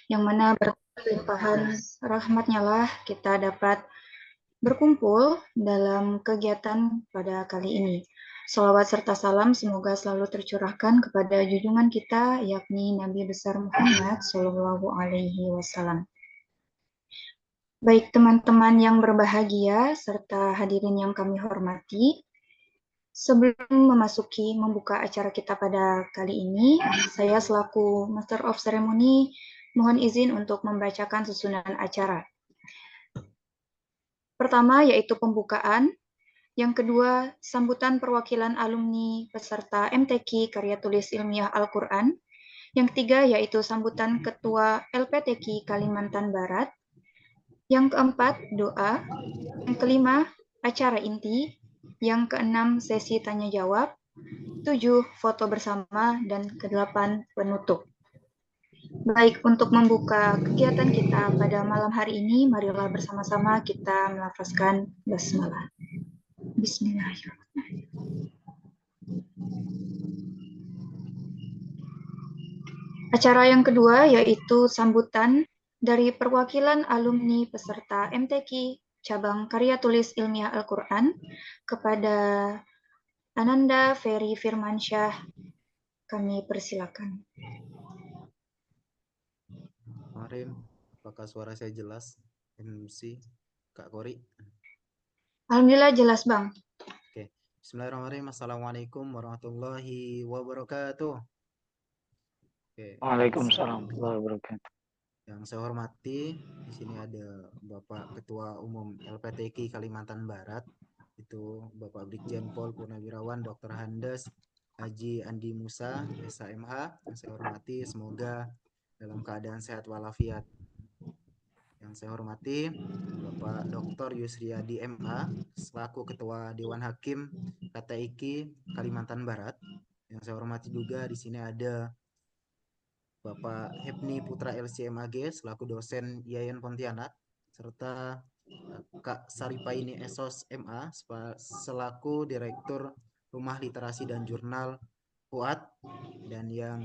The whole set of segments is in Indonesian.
yang mana berkat limpahan rahmatnya lah kita dapat berkumpul dalam kegiatan pada kali ini. Salawat serta salam semoga selalu tercurahkan kepada junjungan kita, yakni Nabi besar Muhammad Shallallahu Alaihi Wasallam. Baik teman-teman yang berbahagia serta hadirin yang kami hormati, sebelum membuka acara kita pada kali ini, saya selaku Master of Ceremony mohon izin untuk membacakan susunan acara. Pertama yaitu pembukaan, yang kedua sambutan perwakilan alumni peserta MTQ Karya Tulis Ilmiah Al-Quran, yang ketiga yaitu sambutan Ketua LPTQ Kalimantan Barat, yang keempat doa, yang kelima acara inti, yang keenam sesi tanya jawab, 7 foto bersama, dan ke-8 penutup. Baik, untuk membuka kegiatan kita pada malam hari ini, marilah bersama-sama kita melafazkan basmalah. Bismillahirrahmanirrahim. Acara yang kedua yaitu sambutan dari perwakilan alumni peserta MTQ Cabang Karya Tulis Ilmiah Al-Quran kepada Ananda Ferry Firmansyah. Kami persilakan. Kemarin, apakah suara saya jelas? MC Kak Kori. Alhamdulillah jelas Bang. Oke. Bismillahirrahmanirrahim. Assalamualaikum warahmatullahi wabarakatuh. Oke. Waalaikumsalam warahmatullahi wabarakatuh. Yang saya hormati, di sini ada Bapak Ketua Umum LPTQ Kalimantan Barat, itu Bapak Brigjen Pol Purnawirawan Dr. Handes Haji Andi Musa, SHMH. Yang saya hormati, semoga dalam keadaan sehat walafiat. Yang saya hormati Bapak Dr. Yusriyadi MA selaku Ketua Dewan Hakim KTIQ Kalimantan Barat. Yang saya hormati juga di sini ada Bapak Hepni Putra LCMAG selaku dosen IAIN Pontianak, serta Kak Saripaini Esos MA selaku Direktur Rumah Literasi dan Jurnal Fuad, dan yang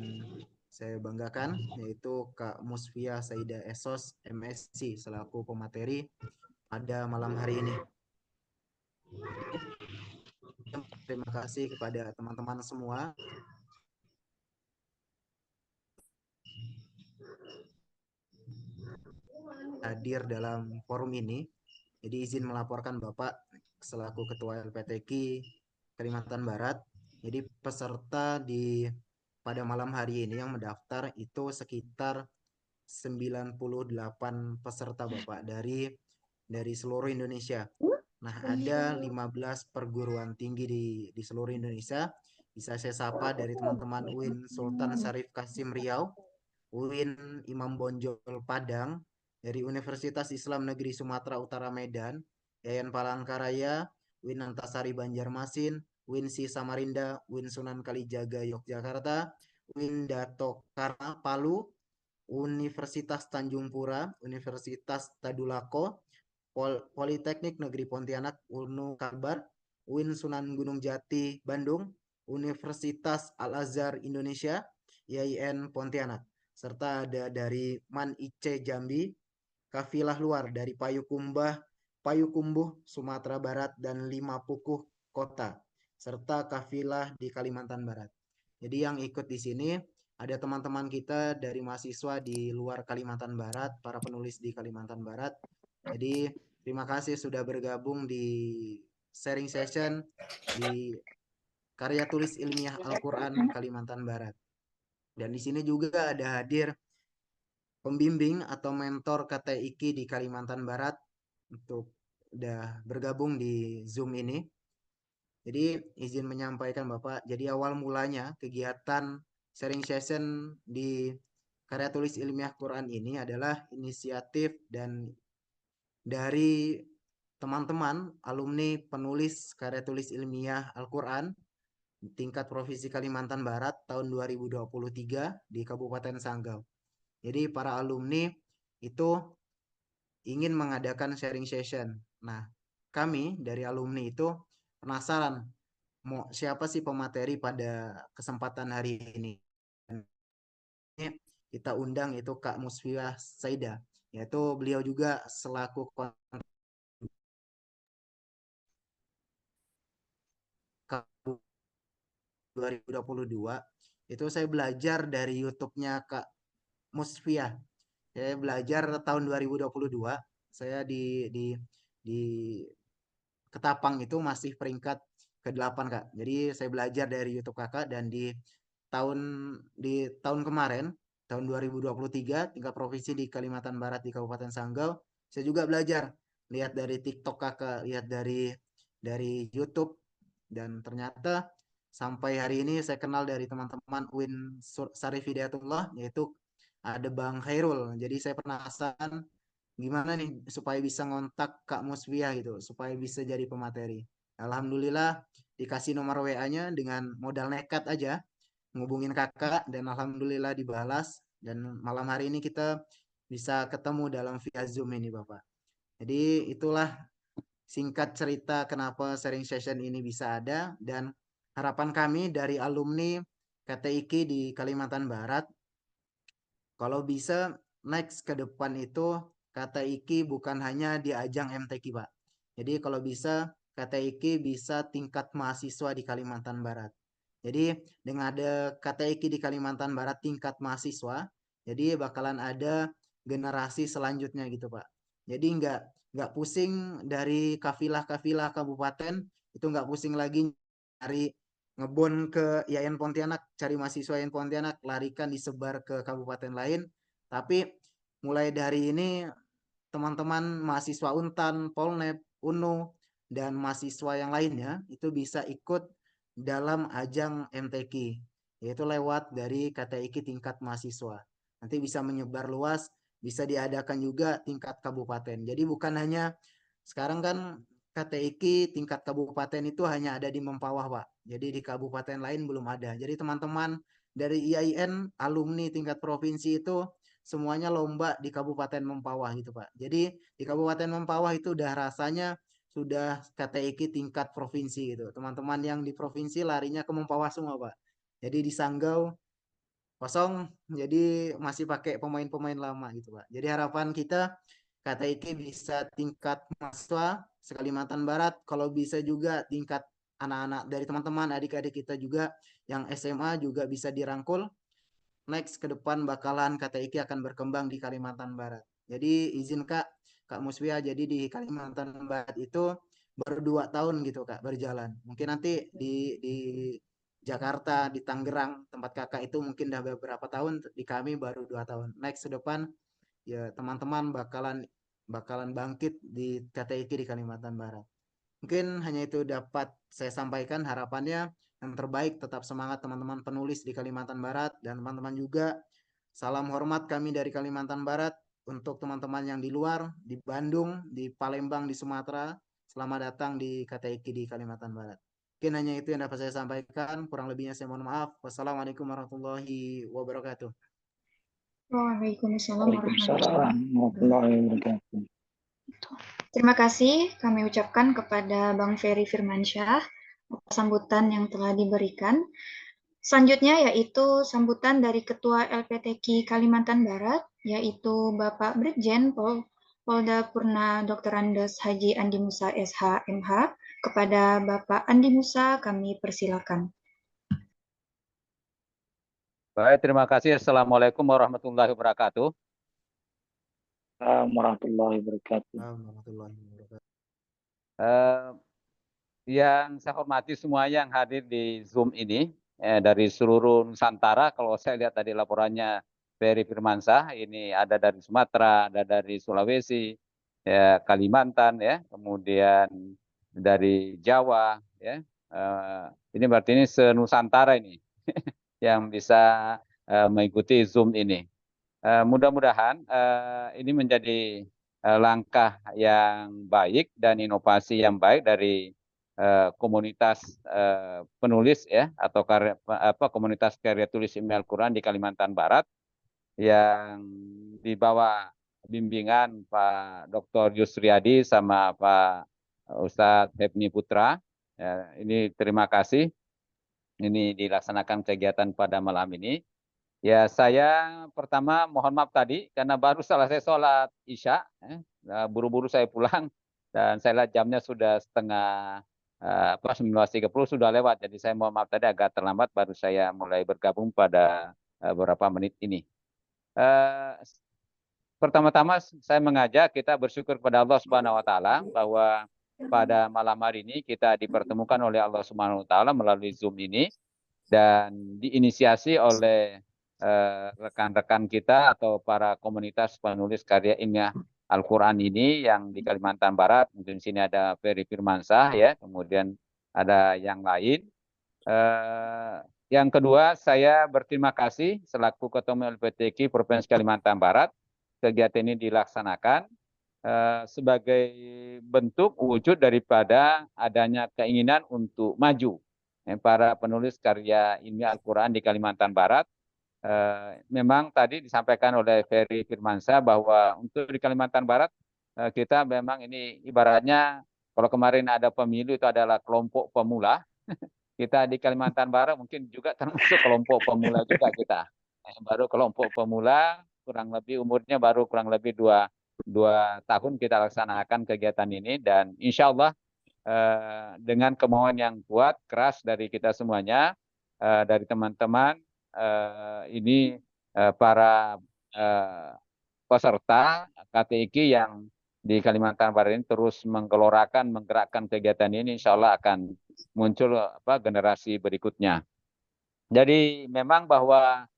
saya banggakan yaitu Kak Musfia Saida Esos MSc selaku pemateri pada malam hari ini. Terima kasih kepada teman-teman semua hadir dalam forum ini. Jadi izin melaporkan Bapak selaku Ketua LPTQ Kalimantan Barat. Jadi peserta pada malam hari ini yang mendaftar itu sekitar 98 peserta Bapak dari seluruh Indonesia. Nah, ada 15 perguruan tinggi di seluruh Indonesia. Bisa saya sapa dari teman-teman UIN Sultan Syarif Kasim Riau, UIN Imam Bonjol Padang, dari Universitas Islam Negeri Sumatera Utara Medan, Yayan Palangkaraya, UIN Antasari Banjarmasin, UIN Si Samarinda, UIN Sunan Kalijaga Yogyakarta, UIN Dato Karna Palu, Universitas Tanjung Pura, Universitas Tadulako, Politeknik Negeri Pontianak UNU Kalbar, UIN Sunan Gunung Jati Bandung, Universitas Al-Azhar Indonesia, IAIN Pontianak, serta ada dari Man IC Jambi, kafilah luar dari Payukumbuh Sumatera Barat dan Lima Pukuh Kota, serta kafilah di Kalimantan Barat. Jadi yang ikut di sini ada teman-teman kita dari mahasiswa di luar Kalimantan Barat, para penulis di Kalimantan Barat. Jadi terima kasih sudah bergabung di sharing session di Karya Tulis Ilmiah Al-Quran Kalimantan Barat. Dan di sini juga ada hadir pembimbing atau mentor KTIQ di Kalimantan Barat untuk udah bergabung di Zoom ini. Jadi izin menyampaikan Bapak, jadi awal mulanya kegiatan sharing session di Karya Tulis Ilmiah Quran ini adalah inisiatif dan dari teman-teman alumni penulis Karya Tulis Ilmiah Al-Quran tingkat Provinsi Kalimantan Barat tahun 2023 di Kabupaten Sanggau. Jadi para alumni itu ingin mengadakan sharing session. Nah, kami dari alumni itu penasaran siapa sih pemateri pada kesempatan hari ini. kita undang yaitu Kak Musfiah Saida, yaitu beliau juga selaku 2022 itu saya belajar dari YouTube-nya Kak Musfiah. Saya belajar tahun 2022, saya di Ketapang itu masih peringkat ke-8 Kak. Jadi saya belajar dari YouTube Kakak dan tahun tahun kemarin tahun 2023 tingkat provinsi di Kalimantan Barat di Kabupaten Sanggau, saya juga belajar lihat dari TikTok Kakak, lihat dari YouTube, dan ternyata sampai hari ini saya kenal dari teman-teman UIN Syarif Hidayatullah, yaitu ada Bang Khairul. Jadi saya penasaran gimana nih supaya bisa ngontak Kak Musfiah gitu, supaya bisa jadi pemateri. Alhamdulillah dikasih nomor WA-nya dengan modal nekat aja, ngubungin kakak, dan alhamdulillah dibalas, dan malam hari ini kita bisa ketemu dalam via Zoom ini Bapak. Jadi itulah singkat cerita kenapa sharing session ini bisa ada, dan harapan kami dari alumni KTIK di Kalimantan Barat, kalau bisa next ke depan itu KTIK bukan hanya di ajang MTQ Pak. Jadi kalau bisa KTIK bisa tingkat mahasiswa di Kalimantan Barat. Jadi dengan ada KTIK di Kalimantan Barat tingkat mahasiswa, jadi bakalan ada generasi selanjutnya gitu Pak. Jadi nggak pusing dari kafilah-kafilah kabupaten, itu nggak pusing lagi dari ngebon ke IAIN Pontianak, cari mahasiswa IAIN Pontianak, larikan disebar ke kabupaten lain. Tapi mulai dari ini teman-teman mahasiswa Untan, Polnep, UNU, dan mahasiswa yang lainnya itu bisa ikut dalam ajang MTQ, yaitu lewat dari KTIK tingkat mahasiswa. Nanti bisa menyebar luas, bisa diadakan juga tingkat kabupaten. Jadi bukan hanya sekarang kan KTIK tingkat kabupaten itu hanya ada di Mempawah Pak. Jadi di kabupaten lain belum ada. Jadi teman-teman dari IAIN alumni tingkat provinsi itu semuanya lomba di Kabupaten Mempawah gitu Pak. Jadi di Kabupaten Mempawah itu udah rasanya sudah KTIK tingkat provinsi gitu. Teman-teman yang di provinsi larinya ke Mempawah semua Pak. Jadi di Sanggau kosong, jadi masih pakai pemain-pemain lama gitu Pak. Jadi harapan kita KTIK bisa tingkat mahasiswa se-Kalimantan Barat, kalau bisa juga tingkat anak-anak dari teman-teman adik-adik kita juga yang SMA juga bisa dirangkul. Next ke depan bakalan KTIK akan berkembang di Kalimantan Barat. Jadi izin Kak Muswia, jadi di Kalimantan Barat itu baru 2 tahun gitu Kak berjalan. Mungkin nanti di Jakarta, di Tangerang tempat kakak itu mungkin udah beberapa tahun, di kami baru 2 tahun. Next ke depan ya teman-teman bakalan bangkit di KTIK di Kalimantan Barat. Mungkin hanya itu dapat saya sampaikan harapannya. Yang terbaik, tetap semangat teman-teman penulis di Kalimantan Barat, dan teman-teman juga salam hormat kami dari Kalimantan Barat untuk teman-teman yang di luar, di Bandung, di Palembang, di Sumatera. Selamat datang di KTIK di Kalimantan Barat. Mungkin hanya itu yang dapat saya sampaikan, kurang lebihnya saya mohon maaf. Wassalamualaikum warahmatullahi wabarakatuh. Waalaikumsalam Waalaikumsalam warahmatullahi wabarakatuh. Terima kasih kami ucapkan kepada Bang Ferry Firmansyah atas sambutan yang telah diberikan. Selanjutnya yaitu sambutan dari Ketua LPTQ Kalimantan Barat, yaitu Bapak Brigjen Polda Purna Dr. Andes Haji Andi Musa SH MH. Kepada Bapak Andi Musa kami persilakan. Baik, terima kasih. Assalamualaikum warahmatullahi wabarakatuh. Assalamualaikum warahmatullahi wabarakatuh. Warahmatullahi wabarakatuh. Yang saya hormati semua yang hadir di Zoom ini dari seluruh Nusantara. Kalau saya lihat tadi laporannya Ferry Firmansyah, ini ada dari Sumatera, ada dari Sulawesi, ya, Kalimantan, ya, kemudian dari Jawa, ya. Ini berarti ini se-Nusantara ini yang bisa mengikuti Zoom ini. Mudah-mudahan ini menjadi langkah yang baik dan inovasi yang baik dari komunitas penulis ya atau komunitas karya tulis ilmu Al-Quran di Kalimantan Barat yang di bawah bimbingan Pak Dr. Yusriyadi sama Pak Ustadz Hebni Putra. Ya, ini terima kasih. Ini dilaksanakan kegiatan pada malam ini. Ya, saya pertama mohon maaf tadi karena baru selesai sholat Isya, buru-buru saya pulang dan saya lihat jamnya sudah setengah 19.30 sudah lewat. Jadi saya mohon maaf tadi agak terlambat baru saya mulai bergabung pada beberapa menit ini. Eh, Pertama-tama saya mengajak kita bersyukur kepada Allah Subhanahu wa taala bahwa pada malam hari ini kita dipertemukan oleh Allah Subhanahu wa taala melalui Zoom ini dan diinisiasi oleh rekan-rekan kita atau para komunitas penulis karya ilmiah Al-Qur'an ini yang di Kalimantan Barat. Mungkin di sini ada Ferry Firmansyah ya, kemudian ada yang lain. Yang kedua, saya berterima kasih selaku Ketua LPTQ Provinsi Kalimantan Barat. Kegiatan ini dilaksanakan sebagai bentuk wujud daripada adanya keinginan untuk maju. Para penulis karya ilmiah Al-Quran di Kalimantan Barat, memang tadi disampaikan oleh Ferry Firmansyah bahwa untuk di Kalimantan Barat, kita memang ini ibaratnya kalau kemarin ada pemilu itu adalah kelompok pemula, kita di Kalimantan Barat mungkin juga termasuk kelompok pemula juga kita. Baru kelompok pemula, kurang lebih umurnya baru kurang lebih dua tahun kita laksanakan kegiatan ini dan insya Allah dengan kemauan yang kuat, keras dari kita semuanya, dari teman-teman ini para peserta KTIK yang di Kalimantan Barat ini terus menggelorakan, menggerakkan kegiatan ini, insya Allah akan muncul generasi berikutnya. Jadi memang bahwa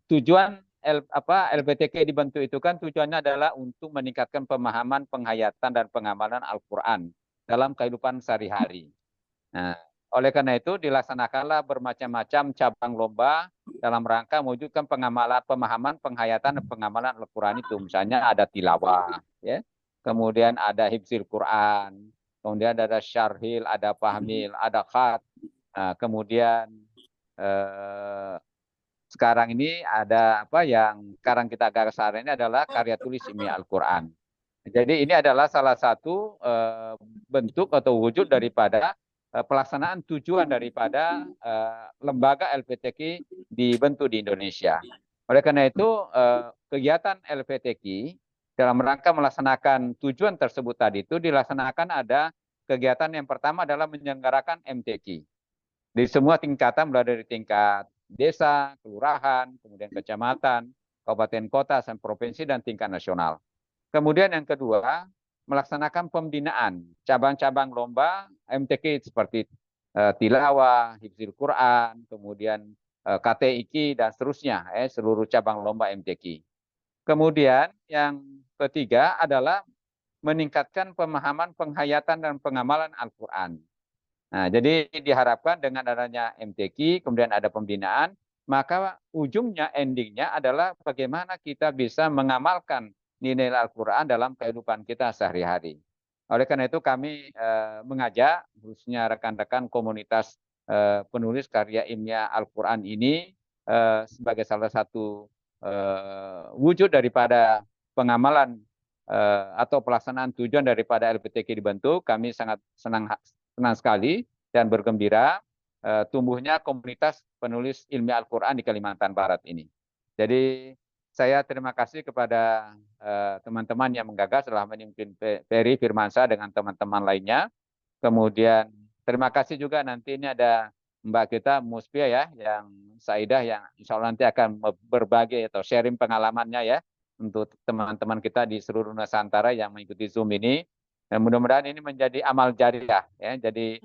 tujuan LPTK dibentuk itu kan tujuannya adalah untuk meningkatkan pemahaman, penghayatan, dan pengamalan Al-Quran dalam kehidupan sehari-hari. Nah, oleh karena itu dilaksanakanlah bermacam-macam cabang lomba dalam rangka mewujudkan pengamalan, pemahaman, penghayatan, dan pengamalan Al-Quran itu. Misalnya ada tilawah, ya, kemudian ada hifzil Quran, kemudian ada syarhil, ada fahmil, ada khat, nah, kemudian sekarang ini ada yang sekarang kita gagas hari ini adalah karya tulis ilmiah Al-Quran. Jadi ini adalah salah satu bentuk atau wujud daripada pelaksanaan tujuan daripada lembaga LPTQ dibentuk di Indonesia. Oleh karena itu kegiatan LPTQ dalam rangka melaksanakan tujuan tersebut tadi itu dilaksanakan ada kegiatan yang pertama adalah menyelenggarakan MTQ di semua tingkatan mulai dari tingkat desa, kelurahan, kemudian kecamatan, kabupaten kota, sampai provinsi dan tingkat nasional. Kemudian yang kedua, melaksanakan pembinaan cabang-cabang lomba MTQ seperti tilawah, hifzil Quran, kemudian KTIQ dan seterusnya, seluruh cabang lomba MTQ. Kemudian yang ketiga adalah meningkatkan pemahaman, penghayatan dan pengamalan Al-Quran. Nah, jadi diharapkan dengan adanya MTQ, kemudian ada pembinaan, maka ujungnya, endingnya adalah bagaimana kita bisa mengamalkan nilai Al-Quran dalam kehidupan kita sehari-hari. Oleh karena itu kami mengajak khususnya rekan-rekan komunitas penulis karya ilmiah Al-Quran ini sebagai salah satu wujud daripada pengamalan atau pelaksanaan tujuan daripada LPTQ dibentuk. Kami sangat senang sekali dan bergembira tumbuhnya komunitas penulis ilmiah Al-Quran di Kalimantan Barat ini. Jadi saya terima kasih kepada teman-teman yang menggagas, dalam ini mungkin Ferry Firmansyah dengan teman-teman lainnya. Kemudian terima kasih juga nanti ini ada Mbak kita Muspia ya, yang Saidah yang insya Allah nanti akan berbagi atau sharing pengalamannya ya untuk teman-teman kita di seluruh Nusantara yang mengikuti Zoom ini. Dan mudah-mudahan ini menjadi amal jariah ya. Jadi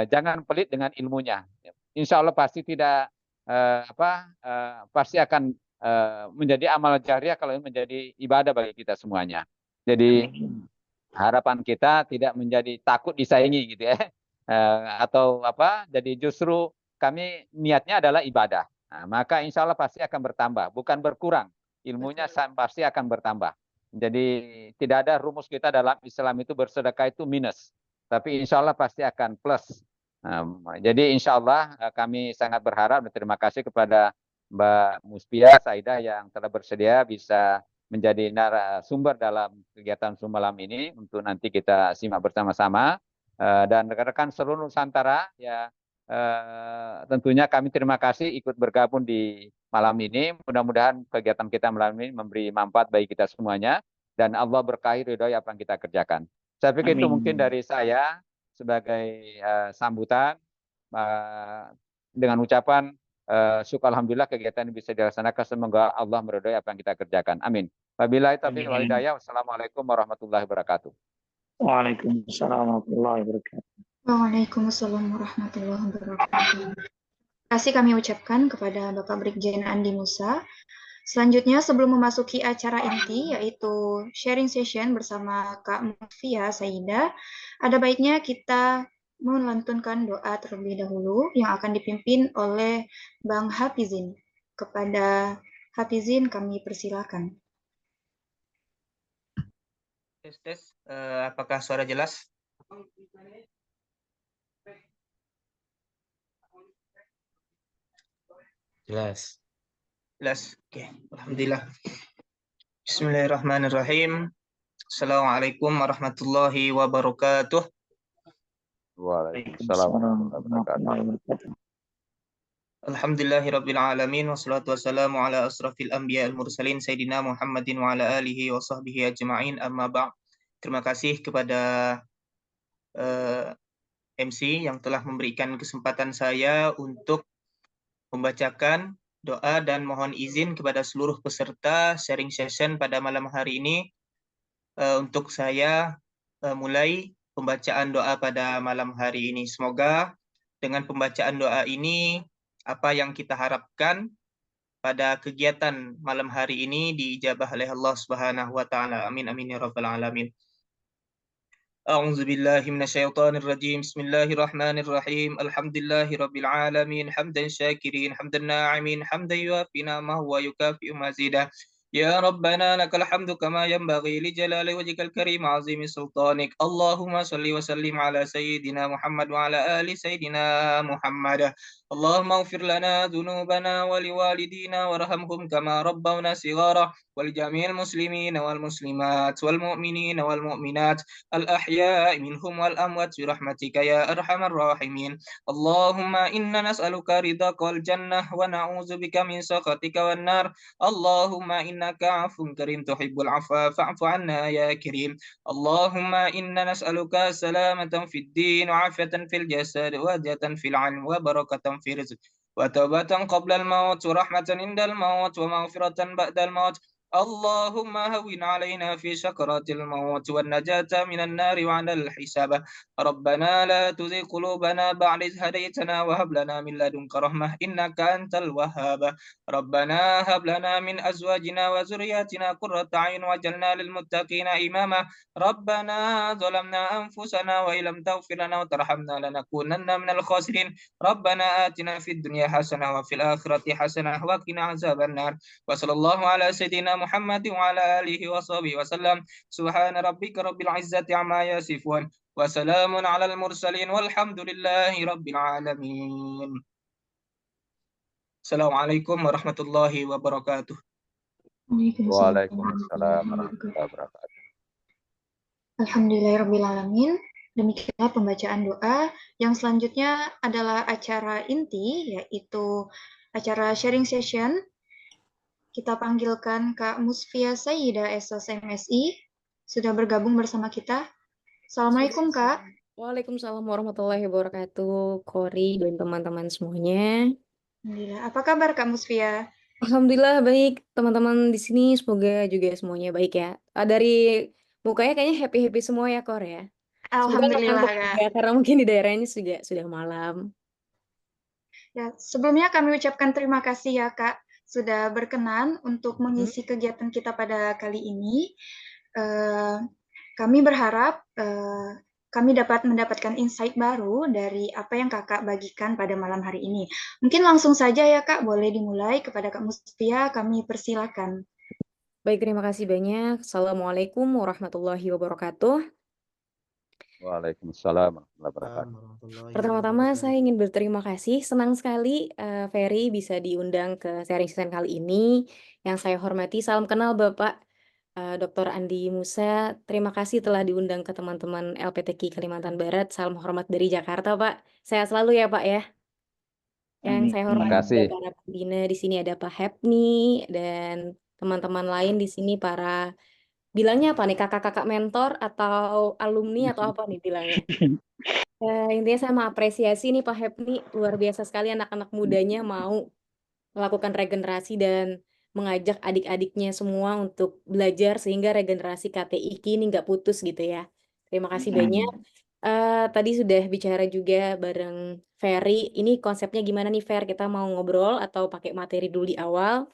jangan pelit dengan ilmunya. Insya Allah pasti tidak pasti akan menjadi amal jariah kalau ini menjadi ibadah bagi kita semuanya. Jadi harapan kita tidak menjadi takut disaingi gitu ya. Atau jadi justru kami niatnya adalah ibadah. Nah, maka insya Allah pasti akan bertambah, bukan berkurang. Ilmunya pasti akan bertambah. Jadi tidak ada rumus kita dalam Islam itu bersedekah itu minus. Tapi insya Allah pasti akan plus. Jadi insya Allah kami sangat berharap dan terima kasih kepada Mbak Muspia Saidah yang telah bersedia bisa menjadi narasumber dalam kegiatan Zoom malam ini untuk nanti kita simak bersama-sama. Dan rekan-rekan seluruh Nusantara ya tentunya kami terima kasih ikut bergabung di malam ini. Mudah-mudahan kegiatan kita malam ini memberi manfaat bagi kita semuanya dan Allah berkahi ridhoi apa yang kita kerjakan. Saya pikir itu mungkin Amin. dari saya sebagai sambutan dengan ucapan syukur alhamdulillah kegiatan ini bisa dilaksanakan. Semoga Allah meridhoi apa yang kita kerjakan. Amin. Wabillahi taufiq wal hidayah. Wassalamualaikum warahmatullahi wabarakatuh. Waalaikumsalam warahmatullahi wabarakatuh. Waalaikumsalam warahmatullahi wabarakatuh. Terima kasih kami ucapkan kepada Bapak Brigjen Andi Musa. Selanjutnya, sebelum memasuki acara inti, yaitu sharing session bersama Kak Mufia Saida, ada baiknya kita melantunkan doa terlebih dahulu yang akan dipimpin oleh Bang Hafizin. Kepada Hafizin kami persilakan. Tes, apakah suara jelas? Jelas. Jelas. Oke, alhamdulillah. Bismillahirrahmanirrahim. Assalamualaikum warahmatullahi wabarakatuh. Waalaikumsalam warahmatullahi wabarakatuh. Alhamdulillahirabbil alamin wassalatu wassalamu ala asrafil anbiya'il mursalin sayyidina Muhammadin wa ala alihi wa sahbihi ajma'in amma ba'd. Terima kasih kepada MC yang telah memberikan kesempatan saya untuk membacakan doa dan mohon izin kepada seluruh peserta sharing session pada malam hari ini untuk saya mulai pembacaan doa pada malam hari ini. Semoga dengan pembacaan doa ini apa yang kita harapkan pada kegiatan malam hari ini diijabah oleh Allah Subhanahu wa taala. Amin amin ya rabbal alamin. أعوذ بالله من الشيطان الرجيم بسم الله الرحمن الرحيم الحمد لله رب العالمين حمدا شاكرين حمدا ناعمين حمدا يوافي نعمه ويكافئ مزيدا يا ربنا لك الحمد كما ينبغي لجلال وجهك الكريم عظيم سلطانك اللهم صل وسلم على سيدنا محمد وعلى آل سيدنا محمد اللهم اغفر لنا ذنوبنا ولوالدينا وارحمهم كما ربونا صغارا ولجميع المسلمين والمسلمات والمؤمنين والمؤمنات الأحياء منهم والأموات برحمتك يا أرحم الراحمين اللهم إنا نسألك رضاك والجنة ونعوذ بك من سخطك والنار اللهم إنك عفو كريم تحب العفو فاعف عنا يا كريم اللهم إنا نسألك سلامة في الدين وعافية في الجسد وهدية في العلم وبركة في الرزق وتوبة قبل الموت ورحمة عند الموت ومغفرة بعد الموت اللهم هون علينا في سكرات الموت والنجاة من النار وعن الحساب ربنا لا تزغ قلوبنا بعد إذ هديتنا وهب لنا من لدنك رحمة إنك أنت الوهاب ربنا هب لنا من أزواجنا وذرياتنا قرة أعين واجعلنا للمتقين إماما ربنا ظلمنا أنفسنا وإن لم تغفر لنا وترحمنا لنكونن من الخاسرين ربنا آتنا في الدنيا حسنة وفي الآخرة حسنة وقنا عذاب النار وصلى الله على سيدنا محمد وعلى آله وصحبه وسلم سبحان ربك رب العزة عما يصفون وسلام على المرسلين والحمد لله رب العالمين. Assalamualaikum warahmatullahi wabarakatuh. Waalaikumsalam warahmatullahi wabarakatuh. Alhamdulillahirrahmanirrahim. Demikianlah pembacaan doa. Yang selanjutnya adalah acara inti, yaitu acara sharing session. Kita panggilkan Kak Musfia Sayyida SOS MSI. Sudah bergabung bersama kita. Assalamualaikum, Kak. Waalaikumsalam warahmatullahi wabarakatuh, Kori dan teman-teman semuanya. Alhamdulillah. Apa kabar Kak Musfia? Alhamdulillah baik, teman-teman di sini semoga juga semuanya baik ya. Dari mukanya kayaknya happy-happy semua ya, Kor ya. Semoga Alhamdulillah, ngantuk Kak. juga, karena mungkin di daerahnya sudah malam. Ya, sebelumnya kami ucapkan terima kasih ya Kak sudah berkenan untuk mengisi kegiatan kita pada kali ini. Kami berharap kami dapat mendapatkan insight baru dari apa yang Kakak bagikan pada malam hari ini. Mungkin langsung saja ya Kak, boleh dimulai kepada Kak Musfia, kami persilakan. Baik, terima kasih banyak. Assalamualaikum warahmatullahi wabarakatuh. Waalaikumsalam warahmatullahi wabarakatuh. Pertama-tama saya ingin berterima kasih, senang sekali Ferry bisa diundang ke sharing session kali ini. Yang saya hormati, salam kenal Bapak Dr. Andi Musa. Terima kasih telah diundang ke teman-teman LPTQ Kalimantan Barat. Salam hormat dari Jakarta, Pak. Sehat selalu ya, Pak ya. Yang saya Terima hormati kasih. juga para pembina di sini ada Pak Hepni dan teman-teman lain di sini para bilangnya apa nih, kakak-kakak mentor atau alumni atau apa nih bilangnya? Intinya saya mengapresiasi nih Pak Hepni, luar biasa sekali anak-anak mudanya mau melakukan regenerasi dan mengajak adik-adiknya semua untuk belajar sehingga regenerasi KTIK ini nggak putus gitu ya. Terima kasih banyak. Tadi sudah bicara juga bareng Ferry. Ini konsepnya gimana nih Fer? Kita mau ngobrol atau pakai materi dulu di awal?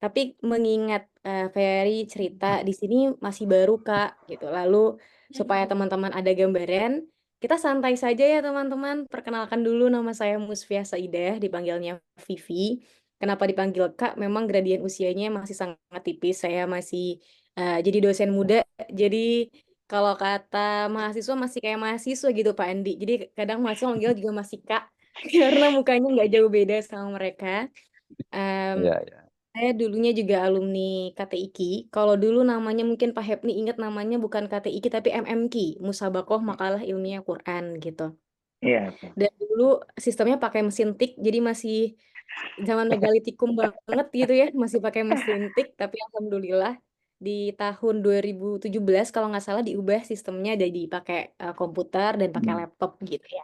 Tapi mengingat Ferry cerita di sini masih baru Kak gitu. Lalu supaya teman-teman ada gambaran, kita santai saja ya teman-teman. Perkenalkan dulu, nama saya Musfia Saidah, dipanggilnya Vivi. Kenapa dipanggil Kak? Memang gradien usianya masih sangat tipis. Saya masih jadi dosen muda. Jadi kalau kata mahasiswa masih kayak mahasiswa gitu Pak Andi. Jadi kadang mahasiswa manggil juga masih Kak. Karena mukanya nggak jauh beda sama mereka. Em, Iya, iya. saya dulunya juga alumni KTIK. Kalau dulu namanya mungkin Pak Hepni ingat namanya bukan KTIK tapi MMQ, Musabakoh Makalah Ilmiah Quran gitu. Iya, Dan dulu sistemnya pakai mesin tik, jadi masih zaman megalitikum banget gitu ya, masih pakai mesin tik. Tapi alhamdulillah di tahun 2017 kalau nggak salah diubah sistemnya jadi pakai komputer dan pakai laptop gitu ya.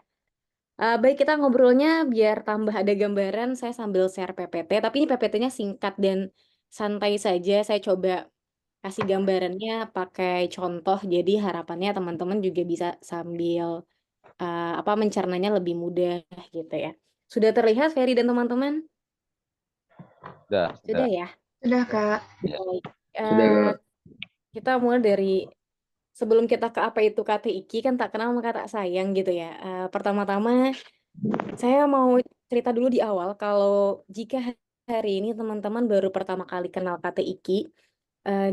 Baik, kita ngobrolnya biar tambah ada gambaran. Saya sambil share PPT, tapi ini PPT-nya singkat dan santai saja. Saya coba kasih gambarannya pakai contoh, jadi harapannya teman-teman juga bisa sambil mencernanya lebih mudah gitu ya. Sudah terlihat Ferry dan teman-teman? Sudah, Sudah sudah. ya? Sudah, Kak. Iya. Baik. Sudah, Kak. Kita mulai dari sebelum kita ke apa itu KTIK, kan tak kenal maka tak sayang gitu ya. Pertama-tama saya mau cerita dulu di awal kalau jika hari ini teman-teman baru pertama kali kenal KTIK,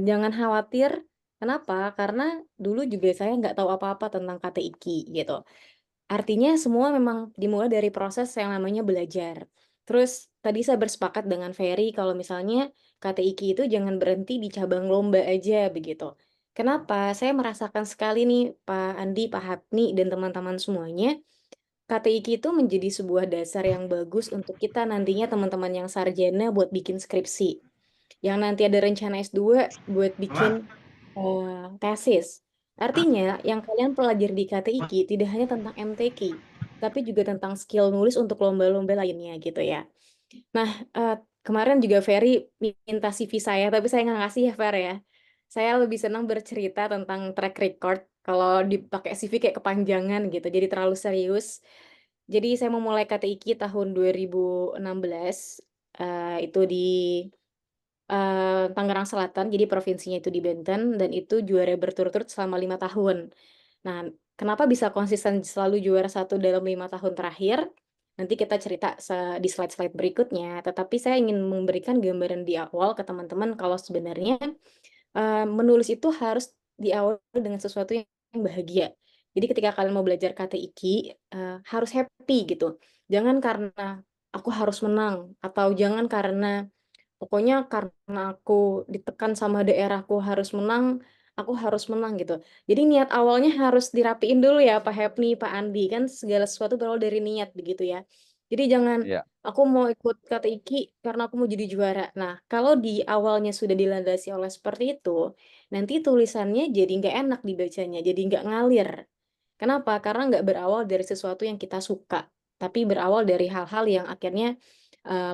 jangan khawatir. Kenapa? Karena dulu juga saya nggak tahu apa-apa tentang KTIK gitu. Artinya semua memang dimulai dari proses yang namanya belajar. Terus tadi saya bersepakat dengan Ferry kalau misalnya KTIK itu jangan berhenti di cabang lomba aja begitu. Kenapa? Saya merasakan sekali nih Pak Andi, Pak Hapni, dan teman-teman semuanya. KTIK itu menjadi sebuah dasar yang bagus untuk kita nantinya teman-teman yang sarjana buat bikin skripsi. Yang nanti ada rencana S2 buat bikin tesis. Artinya, yang kalian pelajari di KTIK tidak hanya tentang MTQ, tapi juga tentang skill nulis untuk lomba-lomba lainnya gitu ya. Nah, kemarin juga Ferry minta CV saya, tapi saya nggak ngasih ya Fer ya. Saya lebih senang bercerita tentang track record. Kalau dipakai CV kayak kepanjangan gitu, jadi terlalu serius. Jadi saya memulai KTIK tahun 2016, itu di Tangerang Selatan, jadi provinsinya itu di Banten, dan itu juara berturut-turut selama 5 tahun. Nah, kenapa bisa konsisten selalu juara satu dalam 5 tahun terakhir? Nanti kita cerita di slide-slide berikutnya. Tetapi saya ingin memberikan gambaran di awal ke teman-teman kalau sebenarnya menulis itu harus diawali dengan sesuatu yang bahagia. Jadi ketika kalian mau belajar KTIK, harus happy gitu. Jangan karena aku harus menang, atau jangan karena pokoknya karena aku ditekan sama daerahku aku harus menang gitu. Jadi niat awalnya harus dirapiin dulu ya Pak Hepni, Pak Andi, kan segala sesuatu berawal dari niat begitu ya. Jadi jangan Iya. aku mau ikut KTIK karena aku mau jadi juara. Nah, kalau di awalnya sudah dilandasi oleh seperti itu, nanti tulisannya jadi nggak enak dibacanya, jadi nggak ngalir. Kenapa? Karena nggak berawal dari sesuatu yang kita suka, tapi berawal dari hal-hal yang akhirnya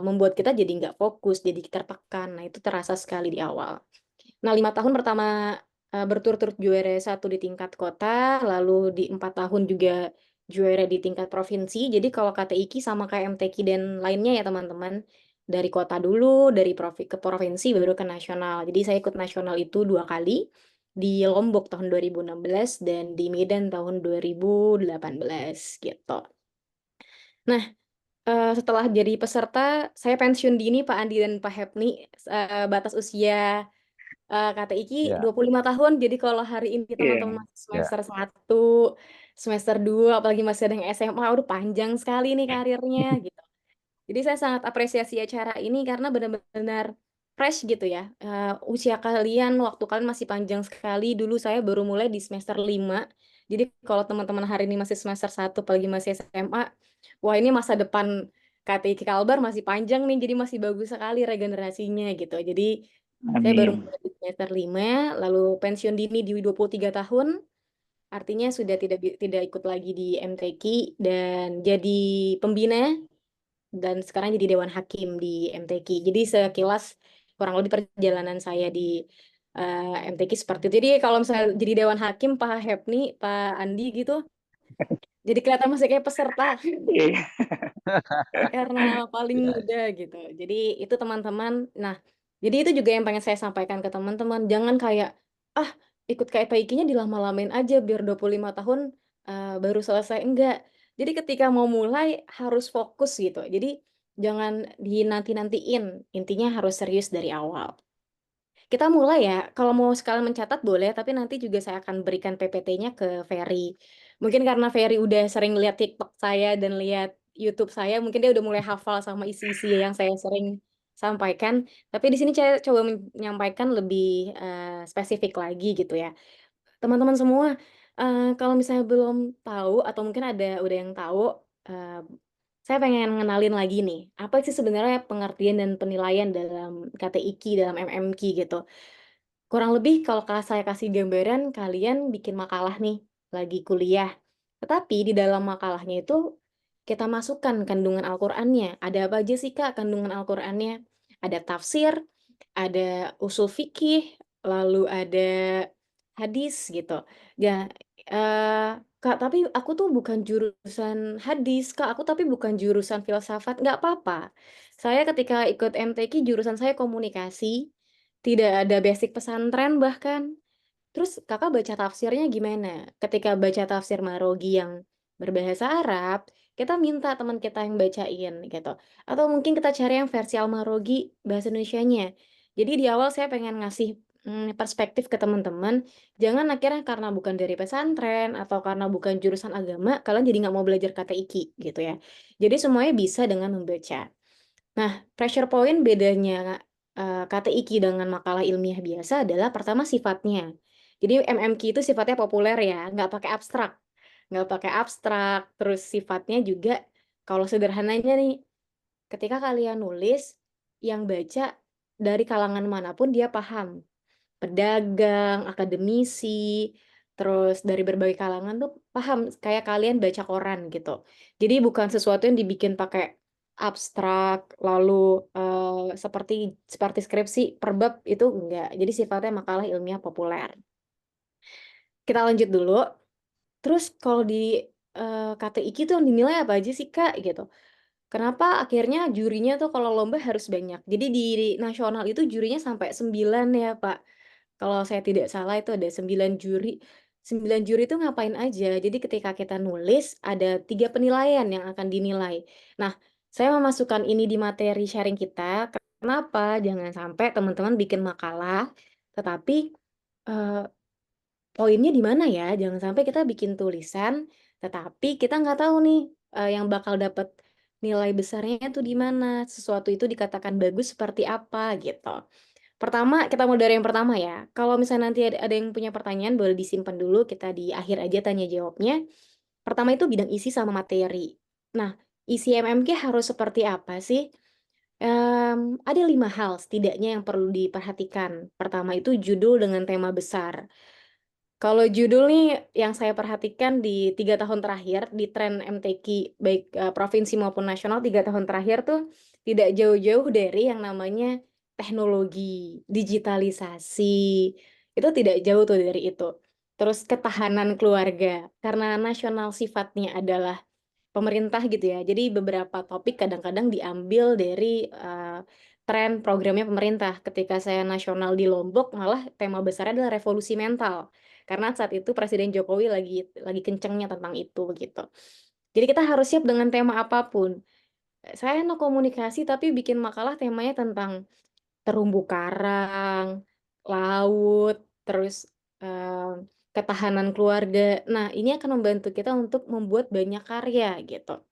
membuat kita jadi nggak fokus, jadi tertekan. Nah, itu terasa sekali di awal. Nah, 5 tahun pertama berturut-turut juara satu di tingkat kota, lalu di 4 tahun juga juara di tingkat provinsi. Jadi kalau KTIK sama kayak MTQ dan lainnya ya teman-teman, dari kota dulu, dari ke provinsi baru ke nasional. Jadi saya ikut nasional itu 2 kali, di Lombok tahun 2016 dan di Medan tahun 2018 gitu. Nah, setelah jadi peserta, saya pensiun dini Pak Andi dan Pak Hepni. Batas usia KTIK Iya. 25 tahun. Jadi kalau hari ini teman-teman masih semester 1, semester 2, apalagi masih ada yang SMA, udah panjang sekali nih karirnya gitu. Jadi saya sangat apresiasi acara ini karena benar-benar fresh gitu ya. Usia kalian, waktu kalian masih panjang sekali. Dulu saya baru mulai di semester 5. Jadi kalau teman-teman hari ini masih semester 1, apalagi masih SMA, wah ini masa depan KTI Kalbar masih panjang nih, jadi masih bagus sekali regenerasinya gitu. Jadi saya baru Amin. mulai di semester 5, lalu pensiun dini di 23 tahun, artinya sudah tidak ikut lagi di MTQ dan jadi pembina dan sekarang jadi Dewan Hakim di MTQ. Jadi sekilas kurang lebih perjalanan saya di MTQ seperti itu. Jadi kalau misalnya jadi Dewan Hakim, Pak Hepni, Pak Andi gitu, jadi kelihatan masih kayak peserta Iya. karena paling Ya, muda gitu. Jadi itu teman-teman. Nah, jadi itu juga yang pengen saya sampaikan ke teman-teman. Jangan kayak, ah ikut KPIK-nya dilama-lamain aja biar 25 tahun baru selesai. Enggak. Jadi ketika mau mulai harus fokus gitu. Jadi jangan dinanti-nantiin. Intinya harus serius dari awal. Kita mulai ya, kalau mau sekalian mencatat boleh, tapi nanti juga saya akan berikan PPT-nya ke Ferry. Mungkin karena Ferry udah sering lihat TikTok saya dan lihat YouTube saya, mungkin dia udah mulai hafal sama isi-isi yang saya sering sampaikan. Tapi di sini saya coba menyampaikan lebih spesifik lagi gitu ya. Teman-teman semua, kalau misalnya belum tahu atau mungkin udah yang tahu, eee, saya pengen ngenalin lagi nih, apa sih sebenarnya pengertian dan penilaian dalam KTIQ, dalam MMQ gitu. Kurang lebih kalau saya kasih gambaran, kalian bikin makalah nih, lagi kuliah. Tetapi di dalam makalahnya itu, kita masukkan kandungan Al-Qur'annya. Ada apa aja sih, Kak, kandungan Al-Qur'annya? Ada tafsir, ada usul fikih, lalu ada hadis gitu. Ya, Kak, tapi aku tuh bukan jurusan hadis, Kak, aku tapi bukan jurusan filsafat. Nggak apa-apa. Saya ketika ikut MTQ jurusan saya komunikasi, tidak ada basic pesantren bahkan. Terus Kakak baca tafsirnya gimana? Ketika baca tafsir Marogi yang berbahasa Arab, kita minta teman kita yang bacain gitu. Atau mungkin kita cari yang versi Al-Marogi bahasa Indonesianya. Jadi di awal saya pengen ngasih perspektif ke teman-teman, jangan akhirnya karena bukan dari pesantren atau karena bukan jurusan agama, kalian jadi nggak mau belajar kata iki gitu ya. Jadi semuanya bisa dengan membaca. Nah, pressure point bedanya KTIQ dengan makalah ilmiah biasa adalah pertama sifatnya. Jadi MMQ itu sifatnya populer ya, nggak pakai abstrak. Nggak pakai abstrak, terus sifatnya juga kalau sederhananya nih, ketika kalian nulis, yang baca dari kalangan manapun dia paham. Pedagang, akademisi, terus dari berbagai kalangan tuh paham kayak kalian baca koran gitu. Jadi bukan sesuatu yang dibikin pakai abstrak, lalu seperti seperti skripsi per bab itu enggak. Jadi sifatnya makalah ilmiah populer. Kita lanjut dulu. Terus kalau di KTIQ tuh yang dinilai apa aja sih Kak gitu? Kenapa akhirnya jurinya tuh kalau lomba harus banyak? Jadi di nasional itu jurinya sampai 9 ya Pak. Kalau saya tidak salah itu ada 9 juri. 9 juri itu ngapain aja? Jadi ketika kita nulis ada 3 penilaian yang akan dinilai. Nah, saya memasukkan ini di materi sharing kita. Kenapa? Jangan sampai teman-teman bikin makalah, tetapi eh, poinnya di mana ya? Jangan sampai kita bikin tulisan, tetapi kita nggak tahu nih yang bakal dapat nilai besarnya tuh di mana. Sesuatu itu dikatakan bagus seperti apa gitu. Pertama, kita mau dari yang pertama ya. Kalau misalnya nanti ada yang punya pertanyaan, boleh disimpan dulu, kita di akhir aja tanya jawabnya. Pertama itu bidang isi sama materi. Nah, isi MMQ harus seperti apa sih? Ada 5 hal setidaknya yang perlu diperhatikan. Pertama itu judul dengan tema besar. Kalau judul nih yang saya perhatikan di 3 tahun terakhir di tren MTQ baik provinsi maupun nasional 3 tahun terakhir tuh tidak jauh-jauh dari yang namanya teknologi, digitalisasi, itu tidak jauh tuh dari itu. Terus ketahanan keluarga, karena nasional sifatnya adalah pemerintah gitu ya. Jadi beberapa topik kadang-kadang diambil dari tren programnya pemerintah. Ketika saya nasional di Lombok, malah tema besarnya adalah revolusi mental. Karena saat itu Presiden Jokowi lagi kencengnya tentang itu begitu. Jadi kita harus siap dengan tema apapun. Saya anak komunikasi tapi bikin makalah temanya tentang terumbu karang, laut, terus ketahanan keluarga. Nah, ini akan membantu kita untuk membuat banyak karya gitu.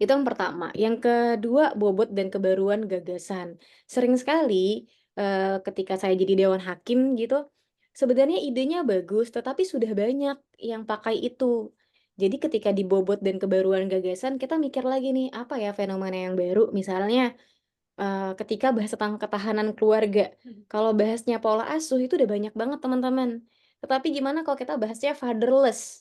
Itu yang pertama. Yang kedua, bobot dan kebaruan gagasan. Sering sekali ketika saya jadi dewan hakim gitu, sebenarnya idenya bagus, tetapi sudah banyak yang pakai itu. Jadi ketika di bobot dan kebaruan gagasan, kita mikir lagi nih, apa ya fenomena yang baru? Misalnya ketika bahas tentang ketahanan keluarga. Kalau bahasnya pola asuh itu udah banyak banget teman-teman. Tetapi gimana kalau kita bahasnya fatherless?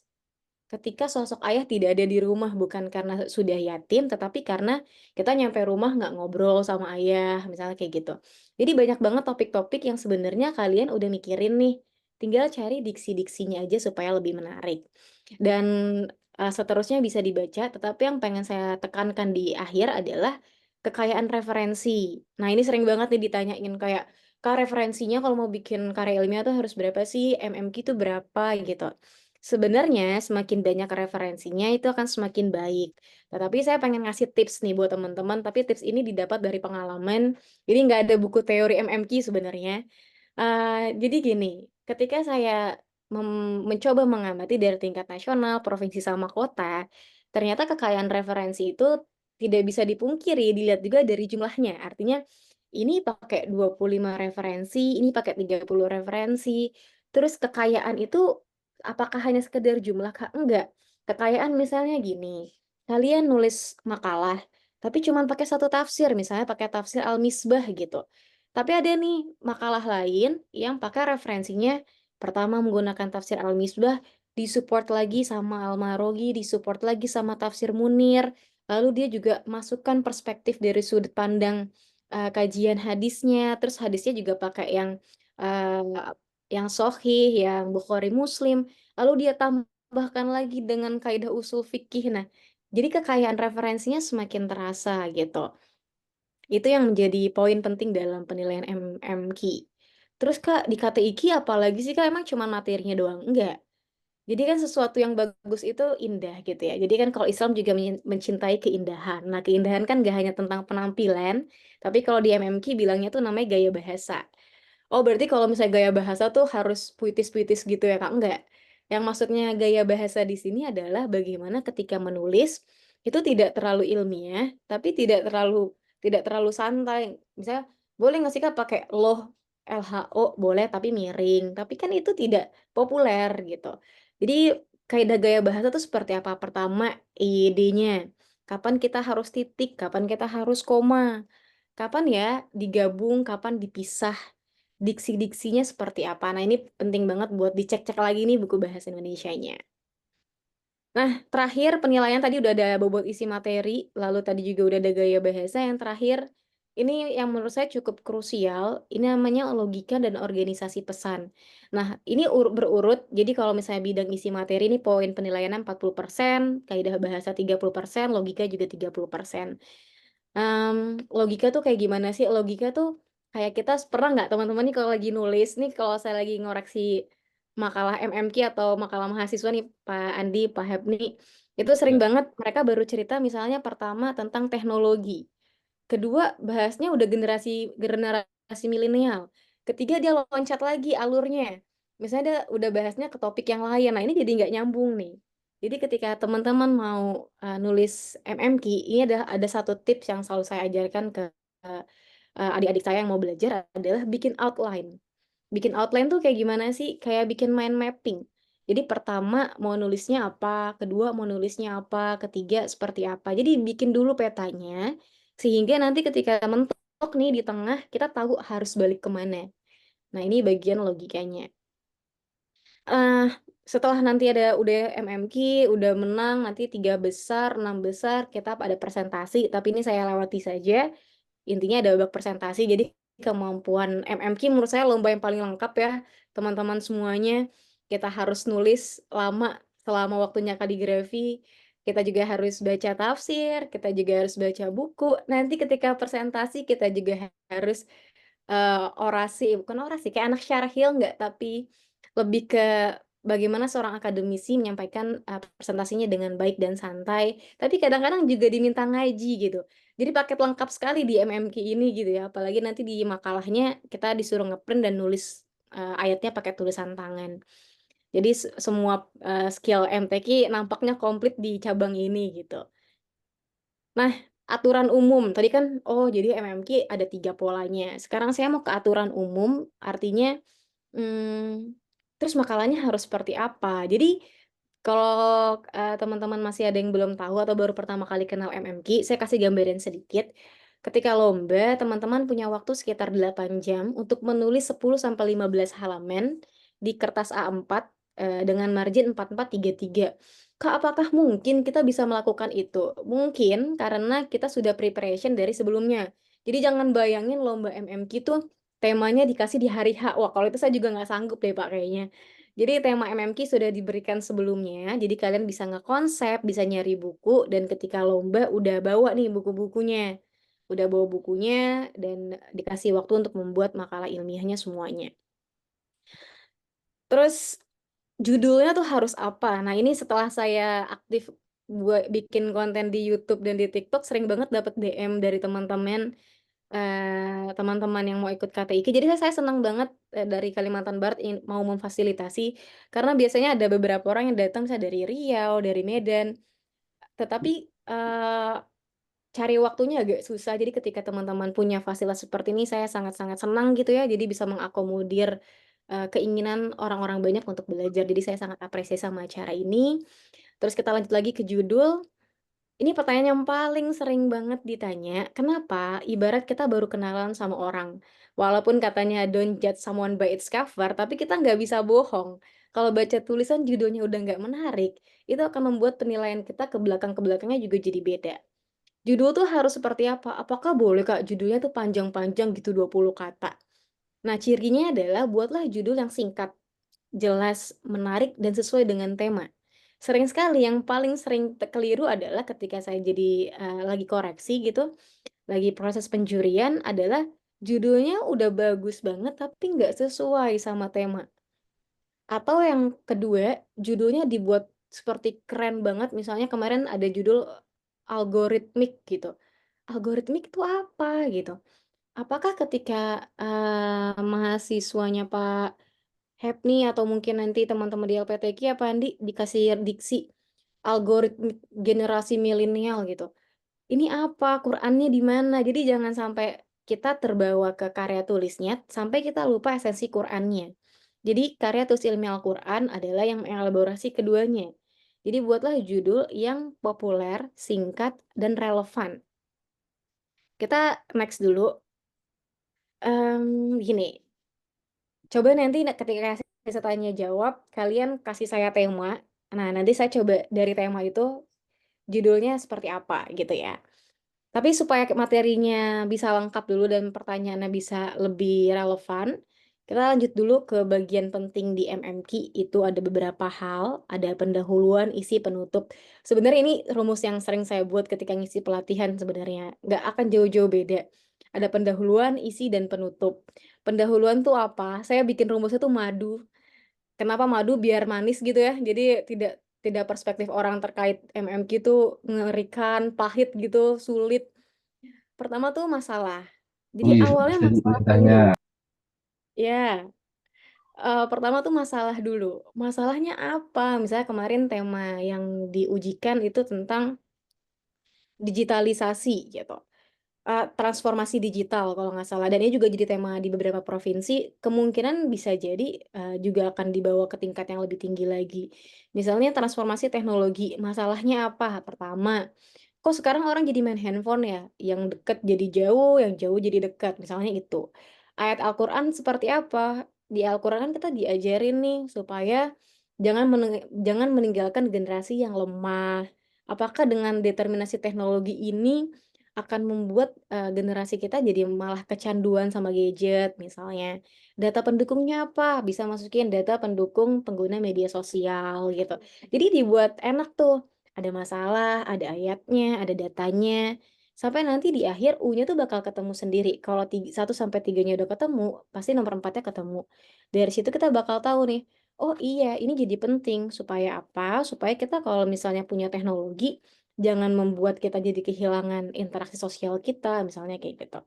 Ketika sosok ayah tidak ada di rumah, bukan karena sudah yatim, tetapi karena kita nyampe rumah nggak ngobrol sama ayah, misalnya kayak gitu. Jadi banyak banget topik-topik yang sebenarnya kalian udah mikirin nih, tinggal cari diksi-diksinya aja supaya lebih menarik. Dan seterusnya bisa dibaca, tetapi yang pengen saya tekankan di akhir adalah kekayaan referensi. Nah ini sering banget nih ditanyain kayak, Kak referensinya kalau mau bikin karya ilmiah tuh harus berapa sih, MMQ itu berapa gitu. Sebenarnya semakin banyak referensinya itu akan semakin baik. Tetapi saya pengen ngasih tips nih buat teman-teman, tapi tips ini didapat dari pengalaman. Jadi nggak ada buku teori MMQ sebenarnya. Jadi gini, ketika saya mencoba mengamati dari tingkat nasional, provinsi sama kota, ternyata kekayaan referensi itu tidak bisa dipungkiri, dilihat juga dari jumlahnya. Artinya ini pakai 25 referensi, ini pakai 30 referensi. Terus kekayaan itu apakah hanya sekedar jumlah, Kak? Enggak. Kekayaan misalnya gini, kalian nulis makalah, tapi cuman pakai satu tafsir, misalnya pakai tafsir Al-Misbah gitu. Tapi ada nih makalah lain yang pakai referensinya pertama menggunakan tafsir Al-Misbah, disupport lagi sama Al-Marogi, disupport lagi sama tafsir Munir, lalu dia juga masukkan perspektif dari sudut pandang kajian hadisnya, terus hadisnya juga pakai yang sahih, yang Bukhari Muslim, lalu dia tambahkan lagi dengan kaidah usul fikih. Nah, jadi kekayaan referensinya semakin terasa gitu. Itu yang menjadi poin penting dalam penilaian MMQ. Terus Kak, di KTIQ apalagi sih Kak? Emang cuma materinya doang? Enggak. Jadi kan sesuatu yang bagus itu indah gitu ya. Jadi kan kalau Islam juga mencintai keindahan. Nah, keindahan kan gak hanya tentang penampilan, tapi kalau di MMQ bilangnya tuh namanya gaya bahasa. Oh, berarti kalau misalnya gaya bahasa tuh harus puitis-puitis gitu ya, Kak? Enggak. Yang maksudnya gaya bahasa di sini adalah bagaimana ketika menulis itu tidak terlalu ilmiah, tapi tidak terlalu santai. Misalnya, boleh nggak sih Kak pakai loh, LHO boleh tapi miring. Tapi kan itu tidak populer gitu. Jadi kaidah gaya bahasa tuh seperti apa? Pertama, idenya. Kapan kita harus titik, kapan kita harus koma. Kapan ya digabung, kapan dipisah, diksi-diksinya seperti apa. Nah, ini penting banget buat dicek-cek lagi nih buku bahasa Indonesianya. Nah, terakhir penilaian tadi udah ada bobot isi materi, lalu tadi juga udah ada gaya bahasa. Yang terakhir, ini yang menurut saya cukup krusial, ini namanya logika dan organisasi pesan. Nah, ini berurut, jadi kalau misalnya bidang isi materi ini poin penilaiannya 40%, kaidah bahasa 30%, logika juga 30%. Logika tuh kayak gimana sih? Logika tuh kayak kita pernah nggak teman-teman nih kalau lagi nulis nih, kalau saya lagi ngoreksi makalah MMQ atau makalah mahasiswa nih, Pak Andi, Pak Hebni, itu sering Ya. banget mereka baru cerita misalnya pertama tentang teknologi. Kedua, bahasnya udah generasi generasi milenial. Ketiga, dia loncat lagi alurnya. Misalnya dia udah bahasnya ke topik yang lain. Nah, ini jadi nggak nyambung nih. Jadi ketika teman-teman mau nulis MMQ, ini ada satu tips yang selalu saya ajarkan ke adik-adik saya yang mau belajar adalah bikin outline. Bikin outline tuh kayak gimana sih? Kayak bikin mind mapping. Jadi pertama mau nulisnya apa, kedua mau nulisnya apa, ketiga seperti apa. Jadi bikin dulu petanya, sehingga nanti ketika mentok nih di tengah, kita tahu harus balik kemana. Nah ini bagian logikanya. eh Setelah nanti udah MMQ, udah menang, nanti 3 besar, 6 besar, kita ada presentasi, tapi ini saya lewati saja. Intinya ada babak presentasi, jadi kemampuan MMQ menurut saya lomba yang paling lengkap ya, teman-teman semuanya. Kita harus nulis lama selama waktunya kaligrafi, kita juga harus baca tafsir, kita juga harus baca buku. Nanti ketika presentasi kita juga harus orasi, bukan orasi, kayak anak syarahil nggak, tapi lebih ke bagaimana seorang akademisi menyampaikan presentasinya dengan baik dan santai, tapi kadang-kadang juga diminta ngaji gitu. Jadi paket lengkap sekali di MMQ ini gitu ya, apalagi nanti di makalahnya kita disuruh ngeprint dan nulis ayatnya pakai tulisan tangan. Jadi semua skill MTQ nampaknya komplit di cabang ini gitu. Nah, aturan umum. Tadi kan, oh jadi MMQ ada 3 polanya. Sekarang saya mau ke aturan umum, artinya terus makalahnya harus seperti apa. Jadi kalau teman-teman masih ada yang belum tahu atau baru pertama kali kenal MMQ, saya kasih gambaran sedikit. Ketika lomba, teman-teman punya waktu sekitar 8 jam untuk menulis 10-15 halaman di kertas A4 dengan margin 4433. Kak, apakah mungkin kita bisa melakukan itu? Mungkin karena kita sudah preparation dari sebelumnya. Jadi jangan bayangin lomba MMQ itu temanya dikasih di hari H. Wah, kalau itu saya juga nggak sanggup deh, Pak, kayaknya. Jadi tema MMQ sudah diberikan sebelumnya, jadi kalian bisa ngekonsep, bisa nyari buku, dan ketika lomba udah bawa nih buku-bukunya. Udah bawa bukunya, dan dikasih waktu untuk membuat makalah ilmiahnya semuanya. Terus judulnya tuh harus apa? Nah, ini setelah saya aktif buat bikin konten di YouTube dan di TikTok, sering banget dapat DM dari teman-teman teman-teman yang mau ikut KTIK. Jadi saya senang banget dari Kalimantan Barat mau memfasilitasi karena biasanya ada beberapa orang yang datang misalnya dari Riau, dari Medan, tetapi cari waktunya agak susah. Jadi ketika teman-teman punya fasilitas seperti ini, saya sangat-sangat senang gitu ya. Jadi bisa mengakomodir keinginan orang-orang banyak untuk belajar. Jadi saya sangat apresiasi sama acara ini. Terus kita lanjut lagi ke judul. Ini pertanyaan yang paling sering banget ditanya, kenapa ibarat kita baru kenalan sama orang. Walaupun katanya don't judge someone by its cover, tapi kita nggak bisa bohong. Kalau baca tulisan judulnya udah nggak menarik, itu akan membuat penilaian kita ke belakang-belakangnya juga jadi beda. Judul tuh harus seperti apa? Apakah boleh Kak judulnya tuh panjang-panjang gitu 20 kata? Nah, cirinya adalah buatlah judul yang singkat, jelas, menarik, dan sesuai dengan tema. Sering sekali yang paling sering keliru adalah ketika saya jadi lagi koreksi gitu, lagi proses penjurian adalah judulnya udah bagus banget tapi nggak sesuai sama tema. Atau yang kedua, judulnya dibuat seperti keren banget, misalnya kemarin ada judul algoritmik gitu. Algoritmik itu apa gitu? Apakah ketika mahasiswanya Pak Hepni atau mungkin nanti teman-teman di LPTQ apa Andi dikasih diksi algoritmik generasi milenial gitu. Ini apa? Qurannya di mana? Jadi jangan sampai kita terbawa ke karya tulisnya sampai kita lupa esensi Qurannya. Jadi karya tulis ilmiah Al-Quran adalah yang mengelaborasi keduanya. Jadi buatlah judul yang populer, singkat, dan relevan. Kita next dulu. Gini, coba nanti ketika saya tanya jawab, kalian kasih saya tema. Nah, nanti saya coba dari tema itu judulnya seperti apa gitu ya. Tapi supaya materinya bisa lengkap dulu dan pertanyaannya bisa lebih relevan, kita lanjut dulu ke bagian penting di MMQ. Itu ada beberapa hal, ada pendahuluan, isi, penutup. Sebenarnya ini rumus yang sering saya buat ketika ngisi pelatihan sebenarnya. Nggak akan jauh-jauh beda. Ada pendahuluan, isi, dan penutup. Pendahuluan tuh apa? Saya bikin rumusnya tuh madu. Kenapa madu? Biar manis gitu ya. Jadi tidak perspektif orang terkait MMQ itu mengerikan, pahit gitu, sulit. Pertama tuh masalah. Jadi awalnya masalah dulu. Ya, pertama tuh masalah dulu. Masalahnya apa? Misalnya kemarin tema yang diujikan itu tentang digitalisasi gitu. Transformasi digital kalau nggak salah. Dan ini juga jadi tema di beberapa provinsi. Kemungkinan bisa jadi juga akan dibawa ke tingkat yang lebih tinggi lagi. Misalnya transformasi teknologi. Masalahnya apa? Pertama, kok sekarang orang jadi main handphone ya? Yang dekat jadi jauh, yang jauh jadi dekat. Misalnya itu. Ayat Al-Quran seperti apa? Di Al-Quran kan kita diajarin nih supaya jangan meninggalkan generasi yang lemah. Apakah dengan determinasi teknologi ini akan membuat generasi kita jadi malah kecanduan sama gadget misalnya. Data pendukungnya apa? Bisa masukin data pendukung pengguna media sosial gitu. Jadi dibuat enak tuh. Ada masalah, ada ayatnya, ada datanya. Sampai nanti di akhir U-nya tuh bakal ketemu sendiri. Kalau 1 sampai 3-nya udah ketemu, pasti nomor 4-nya ketemu. Dari situ kita bakal tahu nih, oh iya ini jadi penting. Supaya apa? Supaya kita kalau misalnya punya teknologi, jangan membuat kita jadi kehilangan interaksi sosial kita, misalnya kayak gitu.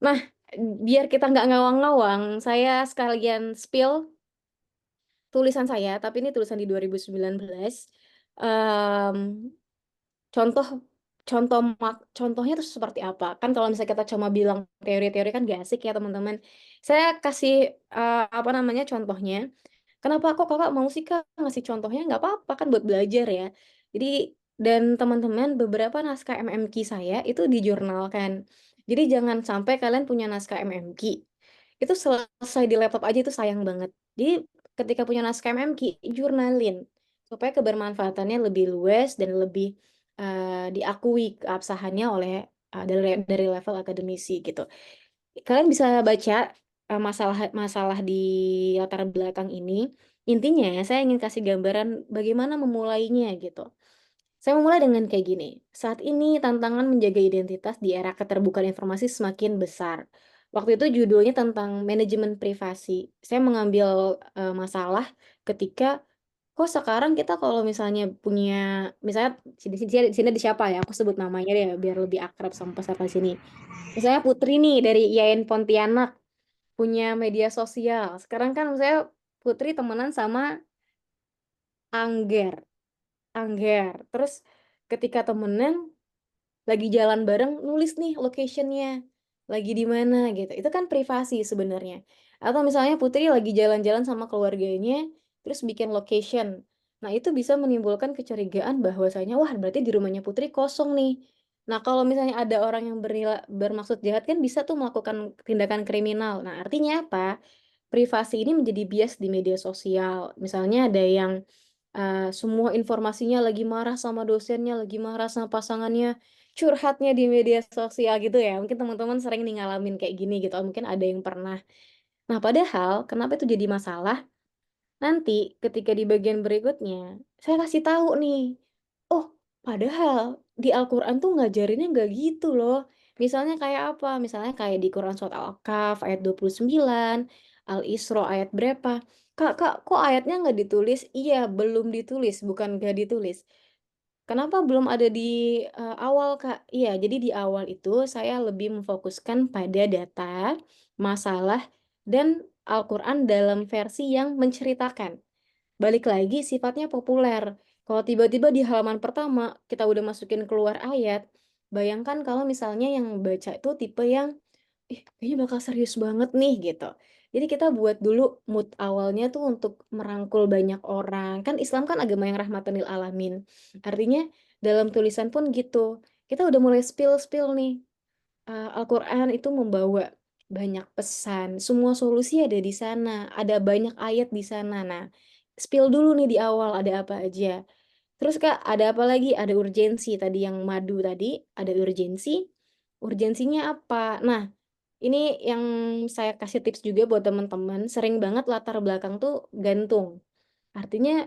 Nah, biar kita nggak ngawang-ngawang, saya sekalian spill tulisan saya, tapi ini tulisan di 2019. Contoh contohnya tuh seperti apa? Kan kalau misalnya kita cuma bilang teori-teori kan gak asik ya teman-teman. Saya kasih apa namanya contohnya. Kenapa kok kakak mau sih kak ngasih contohnya? Nggak apa-apa kan buat belajar ya. Jadi dan teman-teman beberapa naskah MMQ saya itu dijurnalkan. Jadi jangan sampai kalian punya naskah MMQ itu selesai di laptop aja itu sayang banget. Jadi ketika punya naskah MMQ jurnalin supaya kebermanfaatannya lebih luas dan lebih diakui keabsahannya oleh dari level akademisi gitu. Kalian bisa baca masalah di latar belakang ini. Intinya saya ingin kasih gambaran bagaimana memulainya gitu. Saya memulai dengan kayak gini. Saat ini tantangan menjaga identitas di era keterbukaan informasi semakin besar. Waktu itu judulnya tentang manajemen privasi. Saya mengambil masalah ketika kok sekarang kita kalau misalnya punya misalnya sini di siapa ya? Aku sebut namanya deh biar lebih akrab sama peserta sini. Misalnya Putri nih dari IAIN Pontianak punya media sosial. Sekarang kan saya Putri temenan sama Angger. Angger. Terus ketika temenan lagi jalan bareng nulis nih locationnya lagi di mana gitu itu kan privasi sebenarnya atau misalnya Putri lagi jalan-jalan sama keluarganya terus bikin location nah itu bisa menimbulkan kecurigaan bahwasanya wah berarti di rumahnya Putri kosong nih nah kalau misalnya ada orang yang bermaksud jahat kan bisa tuh melakukan tindakan kriminal nah artinya apa privasi ini menjadi bias di media sosial misalnya ada yang semua informasinya lagi marah sama dosennya, lagi marah sama pasangannya, curhatnya di media sosial gitu ya. Mungkin teman-teman sering nih ngalamin kayak gini gitu, mungkin ada yang pernah. Nah, padahal kenapa itu jadi masalah? Nanti ketika di bagian berikutnya, saya kasih tahu nih, oh padahal di Al-Quran tuh ngajarinnya nggak gitu loh. Misalnya kayak apa? Misalnya kayak di Quran Surat Al-Kahf ayat 29, Al-Isra ayat berapa? Kak, kok ayatnya nggak ditulis? Iya, belum ditulis, bukan nggak ditulis. Kenapa belum ada di awal, Kak? Iya, jadi di awal itu saya lebih memfokuskan pada data, masalah, dan Al-Quran dalam versi yang menceritakan. Balik lagi sifatnya populer. Kalau tiba-tiba di halaman pertama kita udah masukin keluar ayat, bayangkan kalau misalnya yang baca itu tipe yang ih, kayaknya bakal serius banget nih gitu. Jadi kita buat dulu mood awalnya tuh untuk merangkul banyak orang. Kan Islam kan agama yang rahmatan lil alamin. Artinya dalam tulisan pun gitu. Kita udah mulai spill-spill nih. Al-Quran itu membawa banyak pesan. Semua solusi ada di sana. Ada banyak ayat di sana. Nah, spill dulu nih di awal ada apa aja. Terus Kak, ada apa lagi? Ada urgensi tadi yang madu tadi, ada urgensi. Urgensinya apa? Nah, ini yang saya kasih tips juga buat teman-teman. Sering banget latar belakang tuh gantung. Artinya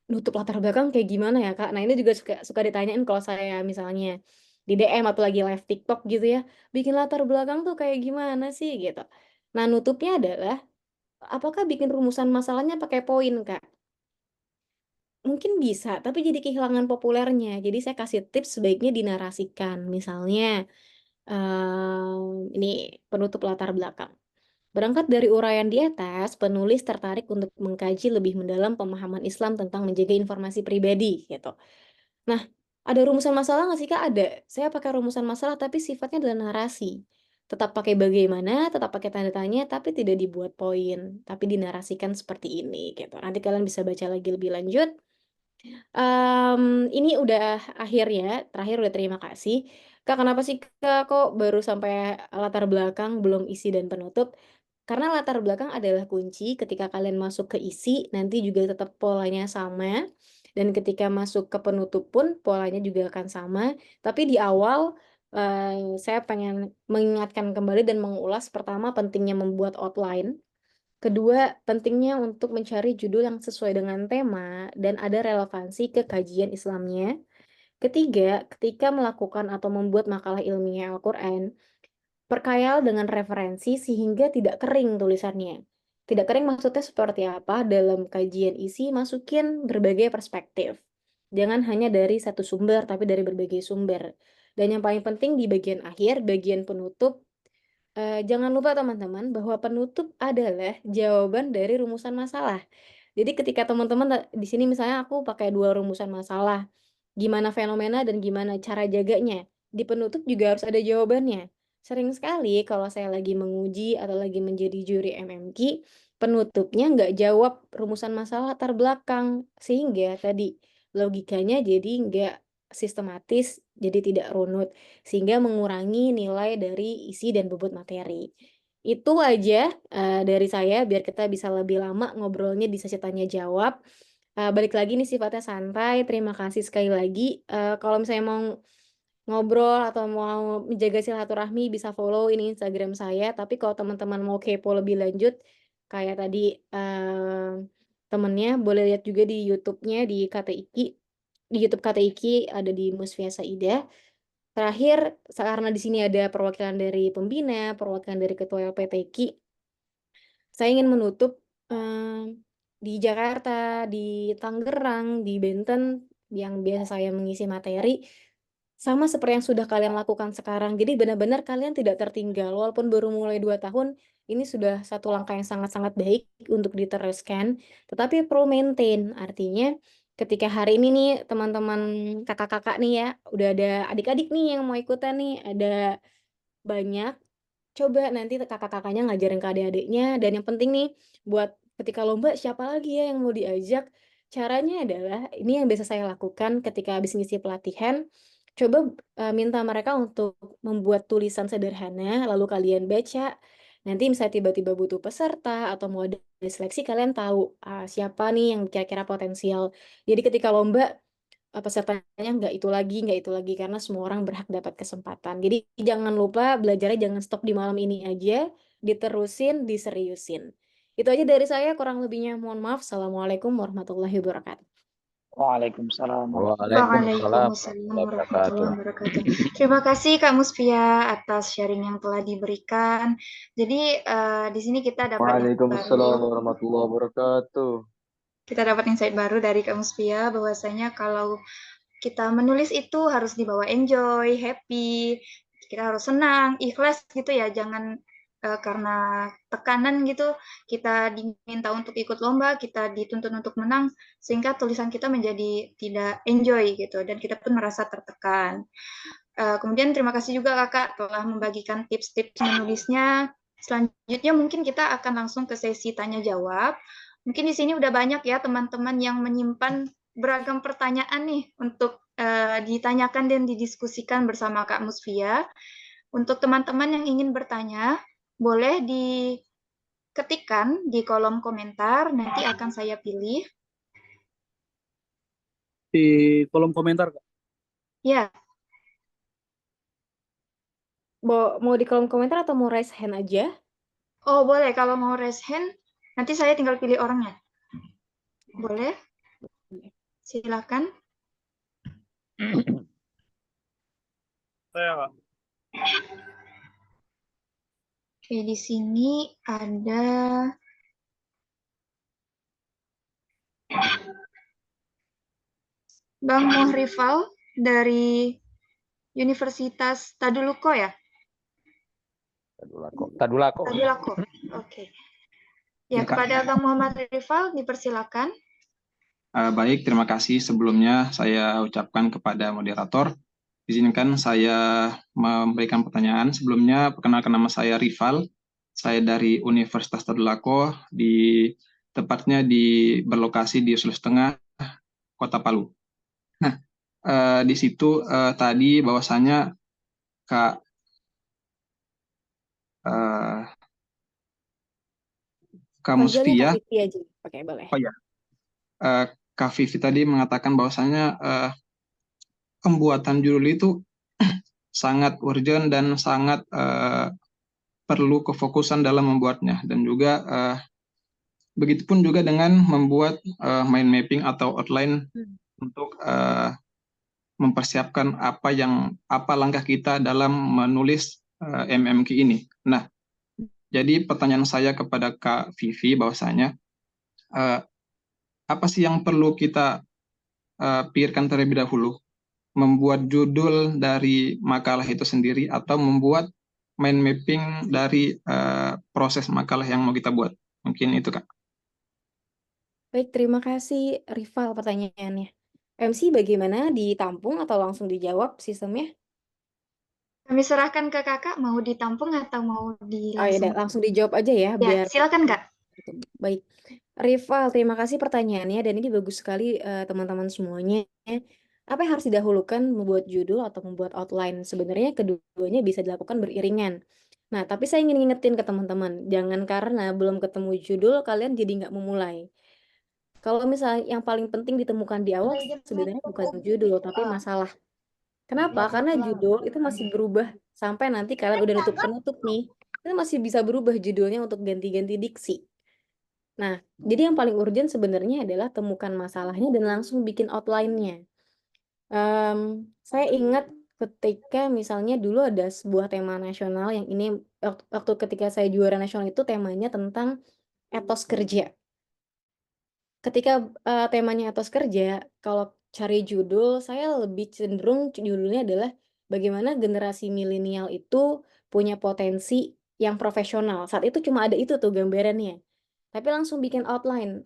nutup latar belakang kayak gimana ya Kak? Nah ini juga suka suka ditanyain kalau saya misalnya di DM atau lagi live TikTok gitu ya. Bikin latar belakang tuh kayak gimana sih gitu. Nah nutupnya adalah apakah bikin rumusan masalahnya pakai poin Kak? Mungkin bisa, tapi jadi kehilangan populernya. Jadi saya kasih tips sebaiknya dinarasikan. Misalnya ini penutup latar belakang. Berangkat dari uraian di atas, penulis tertarik untuk mengkaji lebih mendalam pemahaman Islam tentang menjaga informasi pribadi, gitu. Nah, ada rumusan masalah nggak sih, Kak? Ada. Saya pakai rumusan masalah, tapi sifatnya adalah narasi. Tetap pakai bagaimana, tetap pakai tanda tanya, tapi tidak dibuat poin, tapi dinarasikan seperti ini, gitu. Nanti kalian bisa baca lagi lebih lanjut. Ini udah akhir ya, terakhir udah terima kasih. Kak, kenapa sih Kak kok baru sampai latar belakang belum isi dan penutup? Karena latar belakang adalah kunci ketika kalian masuk ke isi, nanti juga tetap polanya sama. Dan ketika masuk ke penutup pun polanya juga akan sama. Tapi di awal saya pengen mengingatkan kembali dan mengulas pertama pentingnya membuat outline. Kedua, pentingnya untuk mencari judul yang sesuai dengan tema dan ada relevansi ke kajian Islamnya. Ketiga, ketika melakukan atau membuat makalah ilmiah Al-Quran, perkayal dengan referensi sehingga tidak kering tulisannya. Tidak kering maksudnya seperti apa? Dalam kajian isi, masukin berbagai perspektif. Jangan hanya dari satu sumber, tapi dari berbagai sumber. Dan yang paling penting di bagian akhir, bagian penutup, jangan lupa teman-teman bahwa penutup adalah jawaban dari rumusan masalah. Jadi ketika teman-teman di sini misalnya aku pakai 2 rumusan masalah. gimana fenomena dan gimana cara jaganya. Di penutup juga harus ada jawabannya. Sering sekali kalau saya lagi menguji atau lagi menjadi juri MMQ, penutupnya nggak jawab rumusan masalah latar belakang. Sehingga tadi logikanya jadi nggak sistematis, jadi tidak runut. Sehingga mengurangi nilai dari isi dan bobot materi. Itu aja dari saya biar kita bisa lebih lama ngobrolnya di sesi tanya jawab. Balik lagi nih sifatnya santai. Terima kasih sekali lagi. Kalau misalnya mau ngobrol atau mau menjaga silaturahmi bisa follow ini Instagram saya. Tapi kalau teman-teman mau kepo lebih lanjut, kayak tadi temennya boleh lihat juga di YouTube-nya di KTIKI. Di YouTube KTIKI ada di Musfia Saidah. Terakhir, karena di sini ada perwakilan dari pembina, perwakilan dari ketua LPTQ, saya ingin menutup di Jakarta, di Tangerang, di Banten, yang biasa saya mengisi materi, sama seperti yang sudah kalian lakukan sekarang. Jadi benar-benar kalian tidak tertinggal, walaupun baru mulai 2 tahun, ini sudah satu langkah yang sangat-sangat baik untuk diteruskan, tetapi perlu maintain. Artinya, ketika hari ini nih teman-teman kakak-kakak nih ya, udah ada adik-adik nih yang mau ikutan nih, ada banyak. Coba nanti kakak-kakaknya ngajarin ke adik-adiknya, dan yang penting nih buat ketika lomba siapa lagi ya yang mau diajak. Caranya adalah ini yang biasa saya lakukan ketika habis ngisi pelatihan, coba minta mereka untuk membuat tulisan sederhana lalu kalian baca. Nanti misalnya tiba-tiba butuh peserta atau mau ada seleksi, kalian tahu siapa nih yang kira-kira potensial. Jadi ketika lomba pesertanya nggak itu lagi, karena semua orang berhak dapat kesempatan. Jadi jangan lupa belajarnya jangan stop di malam ini aja, diterusin, diseriusin. Itu aja dari saya, kurang lebihnya mohon maaf. Assalamualaikum warahmatullahi wabarakatuh. Waalaikumsalam Waalaikumsalam Waalaikumsalam warahmatullahi warahmatullahi wabarakatuh. wabarakatuh. Terima kasih Kak Musfia atas sharing yang telah diberikan. Jadi di sini kita dapat Waalaikumsalam warahmatullahi wabarakatuh. kita dapat insight baru dari Kak Musfia bahwasanya kalau kita menulis itu harus dibawa enjoy, happy, kita harus senang, ikhlas gitu ya, jangan karena tekanan gitu kita diminta untuk ikut lomba, kita dituntut untuk menang, sehingga tulisan kita menjadi tidak enjoy gitu, dan kita pun merasa tertekan. Kemudian terima kasih juga Kakak telah membagikan tips-tips menulisnya. Selanjutnya mungkin kita akan langsung ke sesi tanya jawab. Mungkin di sini udah banyak ya teman-teman yang menyimpan beragam pertanyaan nih untuk ditanyakan dan didiskusikan bersama Kak Musfia. Untuk teman-teman yang ingin bertanya, boleh diketikkan di kolom komentar, nanti akan saya pilih. Di kolom komentar, Kak. Ya, Mau di kolom komentar atau mau raise hand aja? oh boleh, kalau mau raise hand, nanti saya tinggal pilih orangnya. Boleh? Silakan. Saya, Kak. Oke, di sini ada Bang Mohrifal dari Universitas Tadulako ya? Tadulako. Oke. Ya, kepada Bang Muhammad Rifal dipersilakan. Baik, terima kasih. Sebelumnya saya ucapkan kepada moderator, izinkan saya memberikan pertanyaan. Sebelumnya, perkenalkan nama saya Rifal. Saya dari Universitas Tadulako, tepatnya berlokasi di Sulawesi Tengah, Kota Palu. Nah, di situ tadi bahwasanya Kak Musfia, boleh. Oh ya, Kak Vivi tadi mengatakan bahwasanya pembuatan judul itu sangat urgent dan sangat perlu kefokusan dalam membuatnya, dan juga begitupun juga dengan membuat mind mapping atau outline untuk mempersiapkan apa langkah kita dalam menulis MMQ ini. Nah, jadi pertanyaan saya kepada Kak Vivi bahwasanya apa sih yang perlu kita pikirkan terlebih dahulu? Membuat judul dari makalah itu sendiri atau membuat mind mapping dari proses makalah yang mau kita buat? Mungkin itu, Kak. Baik, terima kasih Rifal pertanyaannya. MC bagaimana? Ditampung atau langsung dijawab sistemnya? Kami serahkan ke kakak, mau ditampung atau mau Oh ya, langsung dijawab aja ya, Ya, biar silakan kak. baik. Rival, terima kasih pertanyaannya dan ini bagus sekali teman-teman semuanya. Apa yang harus didahulukan, membuat judul atau membuat outline? Sebenarnya keduanya bisa dilakukan beriringan. Nah, tapi saya ingin ngingetin ke teman-teman, jangan karena belum ketemu judul kalian jadi nggak memulai. Kalau misalnya yang paling penting ditemukan di awal sebenarnya bukan judul, tapi masalah. Kenapa? Karena judul itu masih berubah sampai nanti kalian udah nutup penutup nih. Itu masih bisa berubah judulnya untuk ganti-ganti diksi. Nah, jadi yang paling urgent sebenarnya adalah temukan masalahnya dan langsung bikin outline-nya. Saya ingat ketika misalnya dulu ada sebuah tema nasional yang ini waktu ketika saya juara nasional itu temanya tentang etos kerja. Ketika temanya etos kerja, kalau cari judul, saya lebih cenderung judulnya adalah bagaimana generasi milenial itu punya potensi yang profesional. Saat itu cuma ada itu tuh gambarannya. Tapi langsung bikin outline,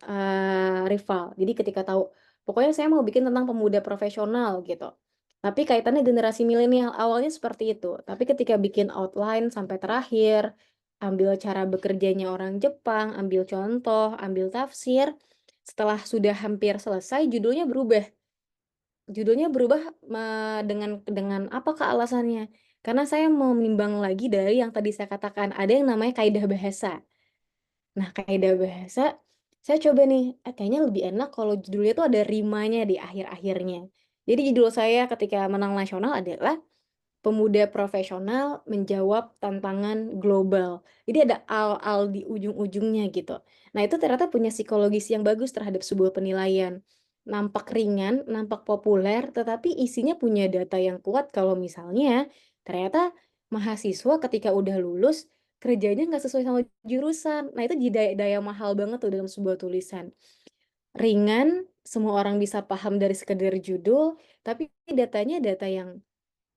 rival. Jadi ketika tahu, pokoknya saya mau bikin tentang pemuda profesional gitu. Tapi kaitannya generasi milenial, awalnya seperti itu. Tapi ketika bikin outline sampai terakhir, ambil cara bekerjanya orang Jepang, ambil contoh, ambil tafsir, setelah sudah hampir selesai judulnya berubah. Judulnya berubah dengan apakah alasannya? Karena saya mau menimbang lagi dari yang tadi saya katakan, ada yang namanya kaidah bahasa. Nah, kaidah bahasa, saya coba nih, kayaknya lebih enak kalau judulnya tuh ada rimanya di akhir-akhirnya. Jadi judul saya ketika menang nasional adalah Pemuda Profesional Menjawab Tantangan Global. Jadi ada al-al di ujung-ujungnya gitu. Nah, itu ternyata punya psikologis yang bagus terhadap sebuah penilaian. Nampak ringan, nampak populer, tetapi isinya punya data yang kuat kalau misalnya ternyata mahasiswa ketika udah lulus kerjanya nggak sesuai sama jurusan. Nah, itu jadi daya mahal banget tuh dalam sebuah tulisan. Ringan, semua orang bisa paham dari sekedar judul, tapi datanya data yang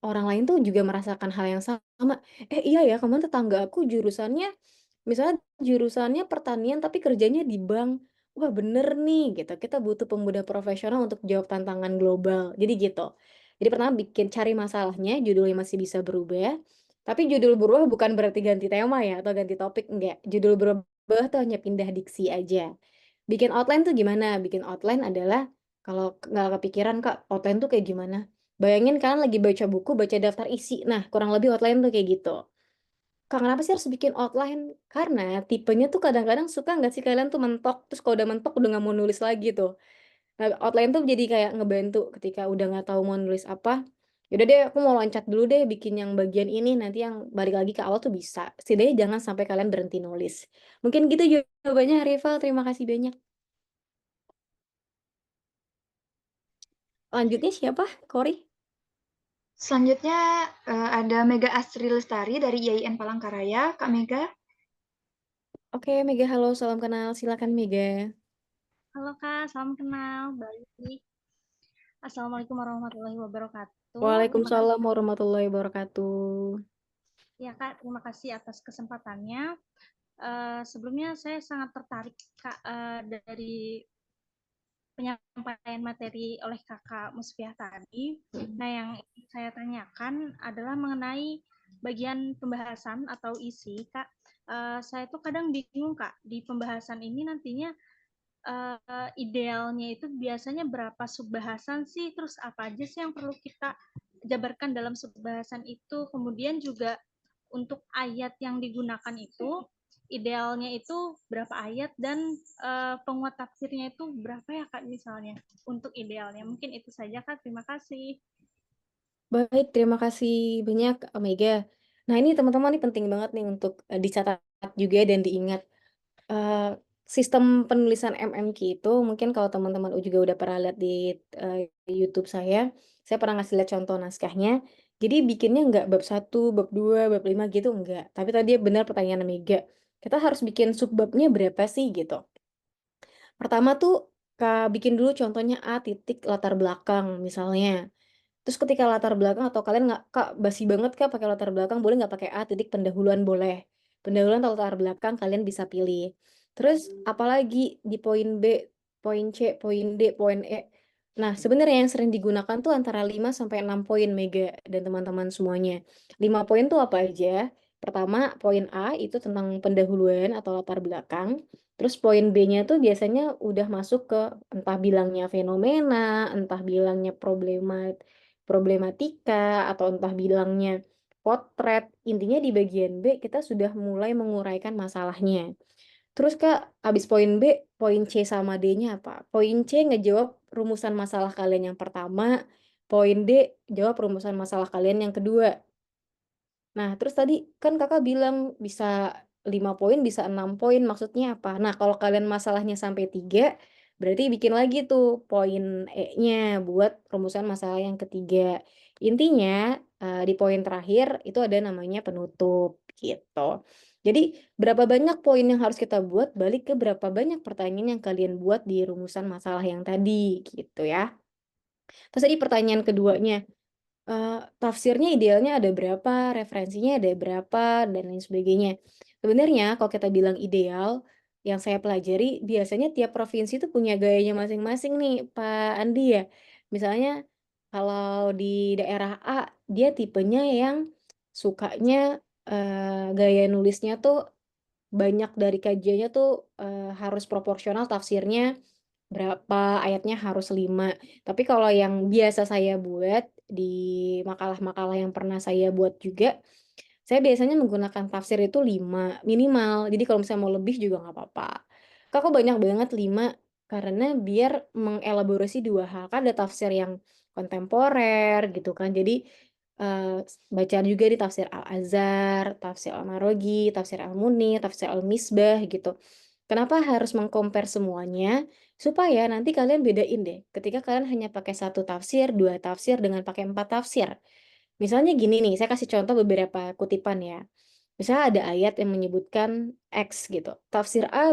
orang lain tuh juga merasakan hal yang sama. Iya ya, kemarin tetangga aku jurusannya, misalnya jurusannya pertanian tapi kerjanya di bank. Wah bener nih gitu, kita butuh pemuda profesional untuk jawab tantangan global. Jadi gitu. Jadi pertama bikin cari masalahnya, judulnya masih bisa berubah. Tapi judul berubah bukan berarti ganti tema ya, atau ganti topik, enggak. Judul berubah tuh hanya pindah diksi aja. Bikin outline tuh gimana? Bikin outline adalah, kalau nggak kepikiran Kak, outline tuh kayak gimana? Bayangin kalian lagi baca buku, baca daftar isi. Nah, kurang lebih outline tuh kayak gitu. Kak, kenapa sih harus bikin outline? Karena tipenya tuh kadang-kadang suka nggak sih kalian tuh mentok, terus kalau udah mentok udah nggak mau nulis lagi tuh. Nah, outline tuh jadi kayak ngebantu ketika udah nggak tahu mau nulis apa. Yaudah deh, aku mau loncat dulu deh bikin yang bagian ini, nanti yang balik lagi ke awal tuh bisa. Setidaknya jangan sampai kalian berhenti nulis. Mungkin gitu jawabannya, Rival. Terima kasih banyak. Lanjutnya siapa? Kori? Selanjutnya ada Mega Astri Lestari dari IAIN Palangkaraya. Kak Mega. Oke, Mega, halo, salam kenal. Silakan Mega. Halo Kak, salam kenal. Baik. Assalamualaikum warahmatullahi wabarakatuh. Waalaikumsalam warahmatullahi wabarakatuh. Ya Kak, terima kasih atas kesempatannya. Sebelumnya saya sangat tertarik Kak dari penyampaian materi oleh Kakak Musfiah tadi. Nah, yang saya tanyakan adalah mengenai bagian pembahasan atau isi, Kak. Saya tuh kadang bingung Kak, di pembahasan ini nantinya idealnya itu biasanya berapa subbahasan sih, terus apa aja sih yang perlu kita jabarkan dalam subbahasan itu, kemudian juga untuk ayat yang digunakan itu idealnya itu berapa ayat dan penguat tafsirnya itu berapa ya Kak misalnya untuk idealnya. Mungkin itu saja Kak, terima kasih. Baik, terima kasih banyak Mega. Nah, ini teman-teman ini penting banget nih untuk dicatat juga dan diingat. Sistem penulisan MMQ itu mungkin kalau teman-teman juga udah pernah lihat di YouTube saya pernah ngasih lihat contoh naskahnya. Jadi bikinnya nggak bab 1, bab 2, bab 5 gitu enggak. Tapi tadi benar pertanyaan Mega. Kita harus bikin subbabnya berapa sih gitu. Pertama tuh bikin dulu contohnya A titik latar belakang misalnya. Terus ketika latar belakang atau kalian nggak, Kak, basi banget Kak pakai latar belakang, boleh nggak pakai A titik pendahuluan boleh. Pendahuluan atau latar belakang kalian bisa pilih. Terus apalagi di poin B, poin C, poin D, poin E. Nah, sebenarnya yang sering digunakan tuh antara 5 sampai 6 poin Mega dan teman-teman semuanya. 5 poin tuh apa aja? Pertama, poin A itu tentang pendahuluan atau latar belakang. Terus poin B-nya tuh biasanya udah masuk ke entah bilangnya fenomena, entah bilangnya problematika, atau entah bilangnya potret. Intinya di bagian B kita sudah mulai menguraikan masalahnya. Terus Kak, habis poin B, poin C sama D-nya apa? Poin C ngejawab rumusan masalah kalian yang pertama, poin D jawab rumusan masalah kalian yang kedua. Nah, terus tadi kan Kakak bilang bisa 5 poin, bisa 6 poin, maksudnya apa? Nah, kalau kalian masalahnya sampai 3, berarti bikin lagi tuh poin E-nya buat rumusan masalah yang ketiga. Intinya, di poin terakhir itu ada namanya penutup, gitu. Jadi, berapa banyak poin yang harus kita buat, balik ke berapa banyak pertanyaan yang kalian buat di rumusan masalah yang tadi, gitu ya. Terus tadi pertanyaan keduanya, tafsirnya idealnya ada berapa, referensinya ada berapa, dan lain sebagainya. Sebenarnya kalau kita bilang ideal, yang saya pelajari biasanya tiap provinsi itu punya gayanya masing-masing nih, Pak Andi ya. Misalnya kalau di daerah A, dia tipenya yang sukanya, gaya nulisnya tuh banyak dari kajiannya tuh, harus proporsional tafsirnya berapa, ayatnya harus 5. Tapi kalau yang biasa saya buat di makalah-makalah yang pernah saya buat juga, saya biasanya menggunakan tafsir itu 5 minimal. Jadi kalau misalnya mau lebih juga nggak apa-apa. Kak, kok banyak banget 5? Karena biar mengelaborasi 2 hal. Kan ada tafsir yang kontemporer gitu kan. Jadi, bacaan juga di tafsir Al-Azhar, tafsir Al-Marogi, tafsir Al-Munir, tafsir Al-Misbah gitu. Kenapa harus meng-compare semuanya? Supaya nanti kalian bedain deh, ketika kalian hanya pakai 1 tafsir, 2 tafsir, dengan pakai 4 tafsir. Misalnya gini nih, saya kasih contoh beberapa kutipan ya. Misalnya ada ayat yang menyebutkan X gitu. Tafsir A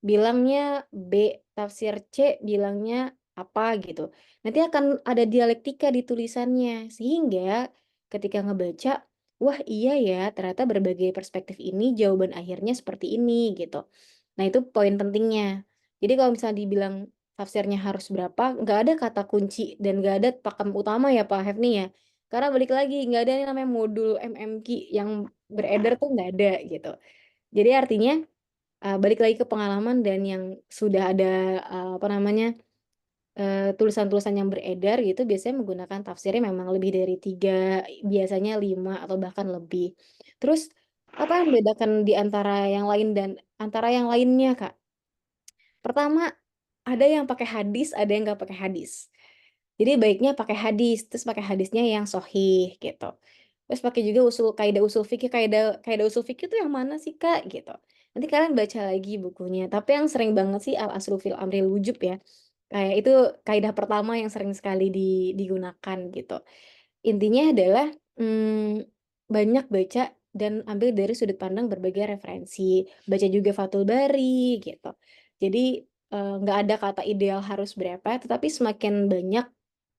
bilangnya B, tafsir C bilangnya apa gitu. Nanti akan ada dialektika di tulisannya, sehingga ketika ngebaca, wah iya ya, ternyata berbagai perspektif ini jawaban akhirnya seperti ini gitu. Nah itu poin pentingnya. Jadi kalau misalnya dibilang tafsirnya harus berapa, nggak ada kata kunci dan nggak ada pakem utama ya Pak Hefni ya. Karena balik lagi, nggak ada yang namanya modul MMQ yang beredar tuh nggak ada gitu. Jadi artinya balik lagi ke pengalaman dan yang sudah ada, apa namanya, tulisan-tulisan yang beredar gitu biasanya menggunakan tafsirnya memang lebih dari 3, biasanya 5 atau bahkan lebih. Terus, apa yang membedakan di antara yang lain dan antara yang lainnya, Kak? Pertama, ada yang pakai hadis, ada yang nggak pakai hadis. Jadi baiknya pakai hadis, terus pakai hadisnya yang sahih gitu. Terus pakai juga kaidah usul fikih, kaidah kaidah usul fikih itu yang mana sih, Kak? Gitu. Nanti kalian baca lagi bukunya. Tapi yang sering banget sih al-aslu fil amril wujub ya. Kayak itu kaidah pertama yang sering sekali digunakan gitu. Intinya adalah, banyak baca dan ambil dari sudut pandang berbagai referensi. Baca juga Fathul Bari gitu. Jadi, nggak ada kata ideal harus berapa, tetapi semakin banyak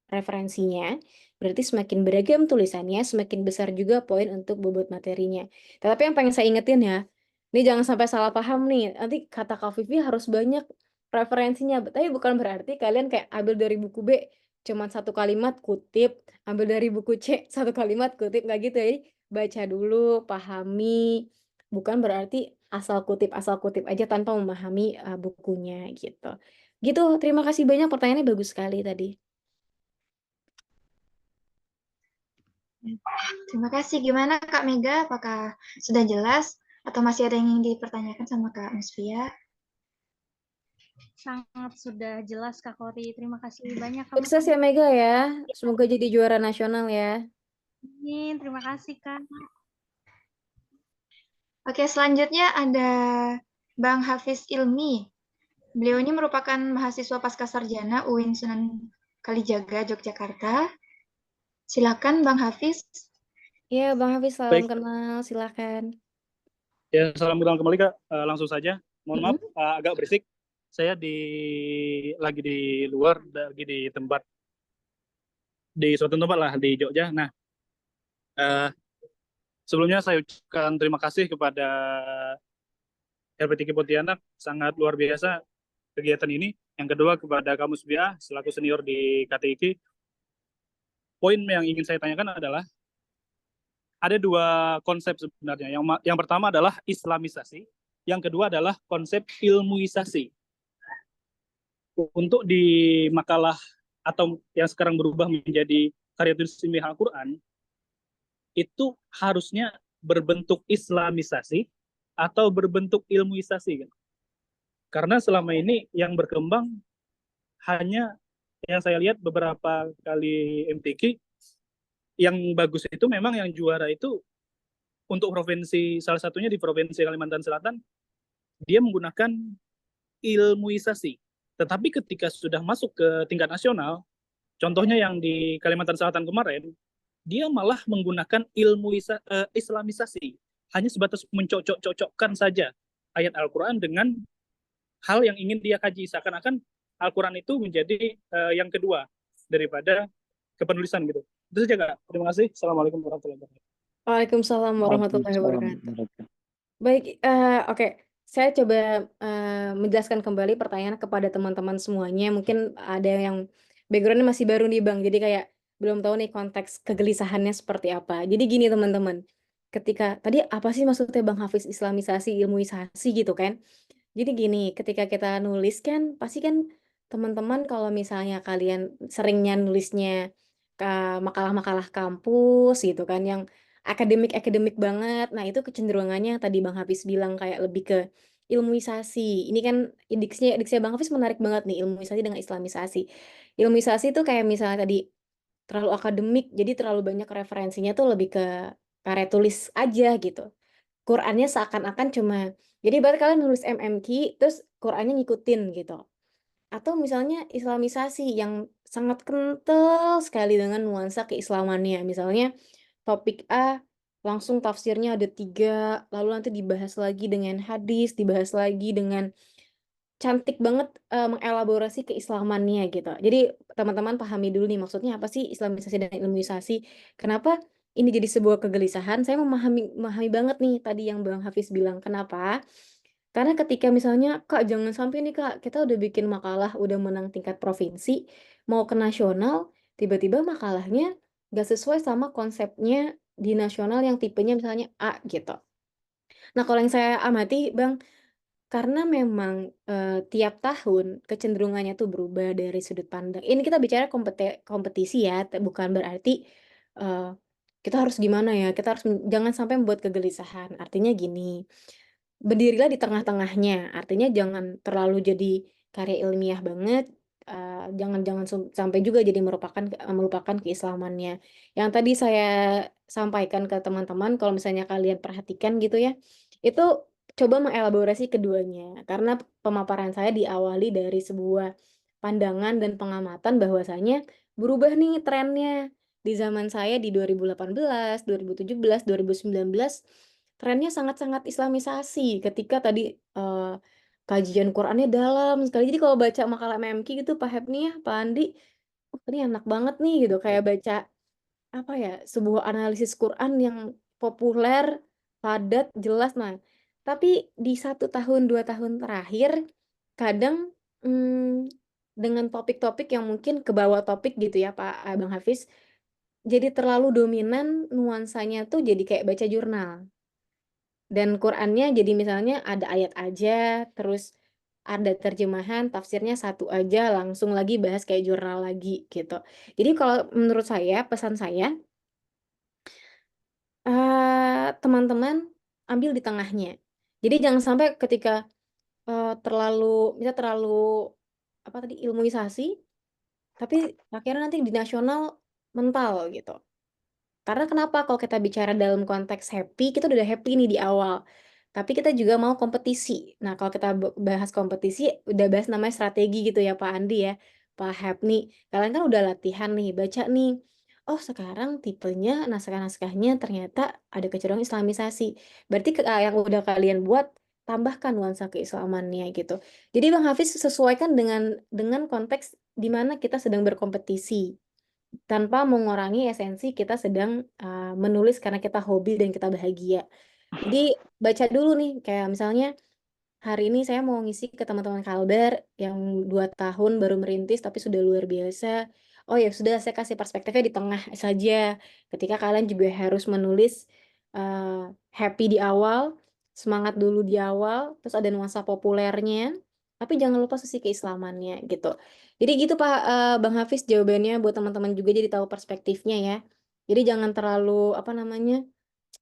referensinya, berarti semakin beragam tulisannya, semakin besar juga poin untuk bobot materinya. Tetapi yang pengen saya ingetin ya, ini jangan sampai salah paham nih, nanti kata Kak Vivi harus banyak referensinya, tapi bukan berarti kalian kayak ambil dari buku B cuman 1 kalimat kutip, ambil dari buku C 1 kalimat kutip, nggak gitu ya. Jadi baca dulu, pahami, bukan berarti asal kutip aja tanpa memahami, bukunya gitu. Gitu, terima kasih banyak pertanyaannya bagus sekali tadi. Terima kasih. Gimana Kak Mega? Apakah sudah jelas atau masih ada yang ingin dipertanyakan sama Kak Musfia? Sangat sudah jelas Kak Kori. Terima kasih banyak Kak. Sukses ya Mega ya. Semoga jadi juara nasional ya. Amin. Terima kasih Kak. Oke, selanjutnya ada Bang Hafiz Ilmi. Beliau ini merupakan mahasiswa pascasarjana UIN Sunan Kalijaga, Yogyakarta. Silakan Bang Hafiz. Iya, Bang Hafiz, salam Baik. kenal, silakan. Ya, salam kenal kembali Kak. Langsung saja. Mohon maaf agak berisik. Saya lagi di luar, lagi di suatu tempat lah di Jogja. Nah, sebelumnya saya ucapkan terima kasih kepada LPTK Pontianak, sangat luar biasa kegiatan ini. Yang kedua kepada kamu Musbiah selaku senior di KTIK. Poin yang ingin saya tanyakan adalah ada dua konsep sebenarnya. Yang pertama adalah Islamisasi, yang kedua adalah konsep ilmuisasi. Untuk di makalah atau yang sekarang berubah menjadi karya tulis ilmiah Al-Quran, itu harusnya berbentuk Islamisasi atau berbentuk ilmuisasi kan? Karena selama ini yang berkembang hanya yang saya lihat beberapa kali MTQ, yang bagus itu memang yang juara itu untuk provinsi, salah satunya di Provinsi Kalimantan Selatan, dia menggunakan ilmuisasi. Tetapi ketika sudah masuk ke tingkat nasional, contohnya yang di Kalimantan Selatan kemarin, dia malah menggunakan Islamisasi. Hanya sebatas mencocok-cocokkan saja ayat Al-Quran dengan hal yang ingin dia kaji. Seakan-akan Al-Quran itu menjadi yang kedua daripada kepenulisan gitu. Itu saja Kak. Terima kasih. Assalamualaikum warahmatullahi wabarakatuh. Waalaikumsalam warahmatullahi wabarakatuh. Baik, oke. Saya coba menjelaskan kembali pertanyaan kepada teman-teman semuanya. Mungkin ada yang background-nya masih baru nih Bang, jadi kayak belum tahu nih konteks kegelisahannya seperti apa. Jadi gini teman-teman, ketika tadi apa sih maksudnya Bang Hafiz Islamisasi, ilmuisasi gitu kan? Jadi gini, ketika kita nulis kan, pasti kan teman-teman kalau misalnya kalian seringnya nulisnya makalah-makalah kampus gitu kan, yang akademik-akademik banget. Nah, itu kecenderungannya yang tadi Bang Hafiz bilang kayak lebih ke ilmuisasi. Ini kan diksinya Bang Hafiz menarik banget nih, ilmuisasi dengan islamisasi. Ilmuisasi itu kayak misalnya tadi terlalu akademik, jadi terlalu banyak referensinya tuh lebih ke karya tulis aja gitu. Qurannya seakan-akan cuma jadi ibarat kalian nulis MMQ terus Qurannya ngikutin gitu. Atau misalnya islamisasi yang sangat kental sekali dengan nuansa keislamannya. Misalnya topik A langsung tafsirnya ada 3, lalu nanti dibahas lagi dengan hadis, dibahas lagi dengan cantik banget mengelaborasi keislamannya gitu. Jadi teman-teman pahami dulu nih maksudnya apa sih islamisasi dan ilmuisasi. Kenapa ini jadi sebuah kegelisahan? Saya memahami banget nih tadi yang Bang Hafiz bilang. Kenapa? Karena ketika misalnya, Kak jangan sampai nih Kak, kita udah bikin makalah, udah menang tingkat provinsi, mau ke nasional, tiba-tiba makalahnya nggak sesuai sama konsepnya di nasional yang tipenya misalnya A gitu. Nah kalau yang saya amati Bang, karena memang tiap tahun kecenderungannya tuh berubah dari sudut pandang. Ini kita bicara kompetisi ya, bukan berarti kita harus gimana ya, kita harus jangan sampai membuat kegelisahan. Artinya gini, berdirilah di tengah-tengahnya, artinya jangan terlalu jadi karya ilmiah banget, jangan jangan sampai juga jadi melupakan keislamannya. Yang tadi saya sampaikan ke teman-teman, kalau misalnya kalian perhatikan gitu ya, itu coba mengelaborasi keduanya. Karena pemaparan saya diawali dari sebuah pandangan dan pengamatan bahwasanya berubah nih trennya. Di zaman saya di 2018, 2017, 2019 trennya sangat-sangat islamisasi ketika tadi kajian Qurannya dalam sekali. Jadi kalau baca makalah MMQ gitu Pak Hepni ya, Pak Andi, oh ini enak banget nih gitu kayak baca apa ya, sebuah analisis Quran yang populer, padat, jelas. Nah, tapi di 1 tahun 2 tahun terakhir kadang dengan topik-topik yang mungkin kebawa topik gitu ya Pak Bang Hafiz, jadi terlalu dominan nuansanya tuh jadi kayak baca jurnal. Dan Qurannya jadi misalnya ada ayat aja, terus ada terjemahan, tafsirnya satu aja, langsung lagi bahas kayak jurnal lagi gitu. Jadi kalau menurut saya, pesan saya, teman-teman ambil di tengahnya. Jadi jangan sampai ketika terlalu apa tadi ilmuisasi, tapi akhirnya nanti di nasional mental gitu. Karena kenapa? Kalau kita bicara dalam konteks happy, kita udah happy nih di awal. Tapi kita juga mau kompetisi. Nah, kalau kita bahas kompetisi, udah bahas namanya strategi gitu ya Pak Andi ya, Pak Hepni. Kalian kan udah latihan nih, baca nih. Oh, sekarang tipenya naskah-naskahnya ternyata ada kecenderungan islamisasi. Berarti yang udah kalian buat, tambahkan nuansa keislamannya gitu. Jadi Bang Hafiz sesuaikan dengan konteks di mana kita sedang berkompetisi tanpa mengurangi esensi kita sedang menulis karena kita hobi dan kita bahagia. Jadi baca dulu nih kayak misalnya hari ini saya mau ngisi ke teman-teman Kalbar yang 2 tahun baru merintis tapi sudah luar biasa. Oh ya sudah, saya kasih perspektifnya di tengah saja. Ketika kalian juga harus menulis happy di awal, semangat dulu di awal, terus ada nuansa populernya, tapi jangan lupa sisi keislamannya gitu. Jadi gitu Pak Bang Hafiz jawabannya buat teman-teman juga jadi tahu perspektifnya ya. Jadi jangan terlalu apa namanya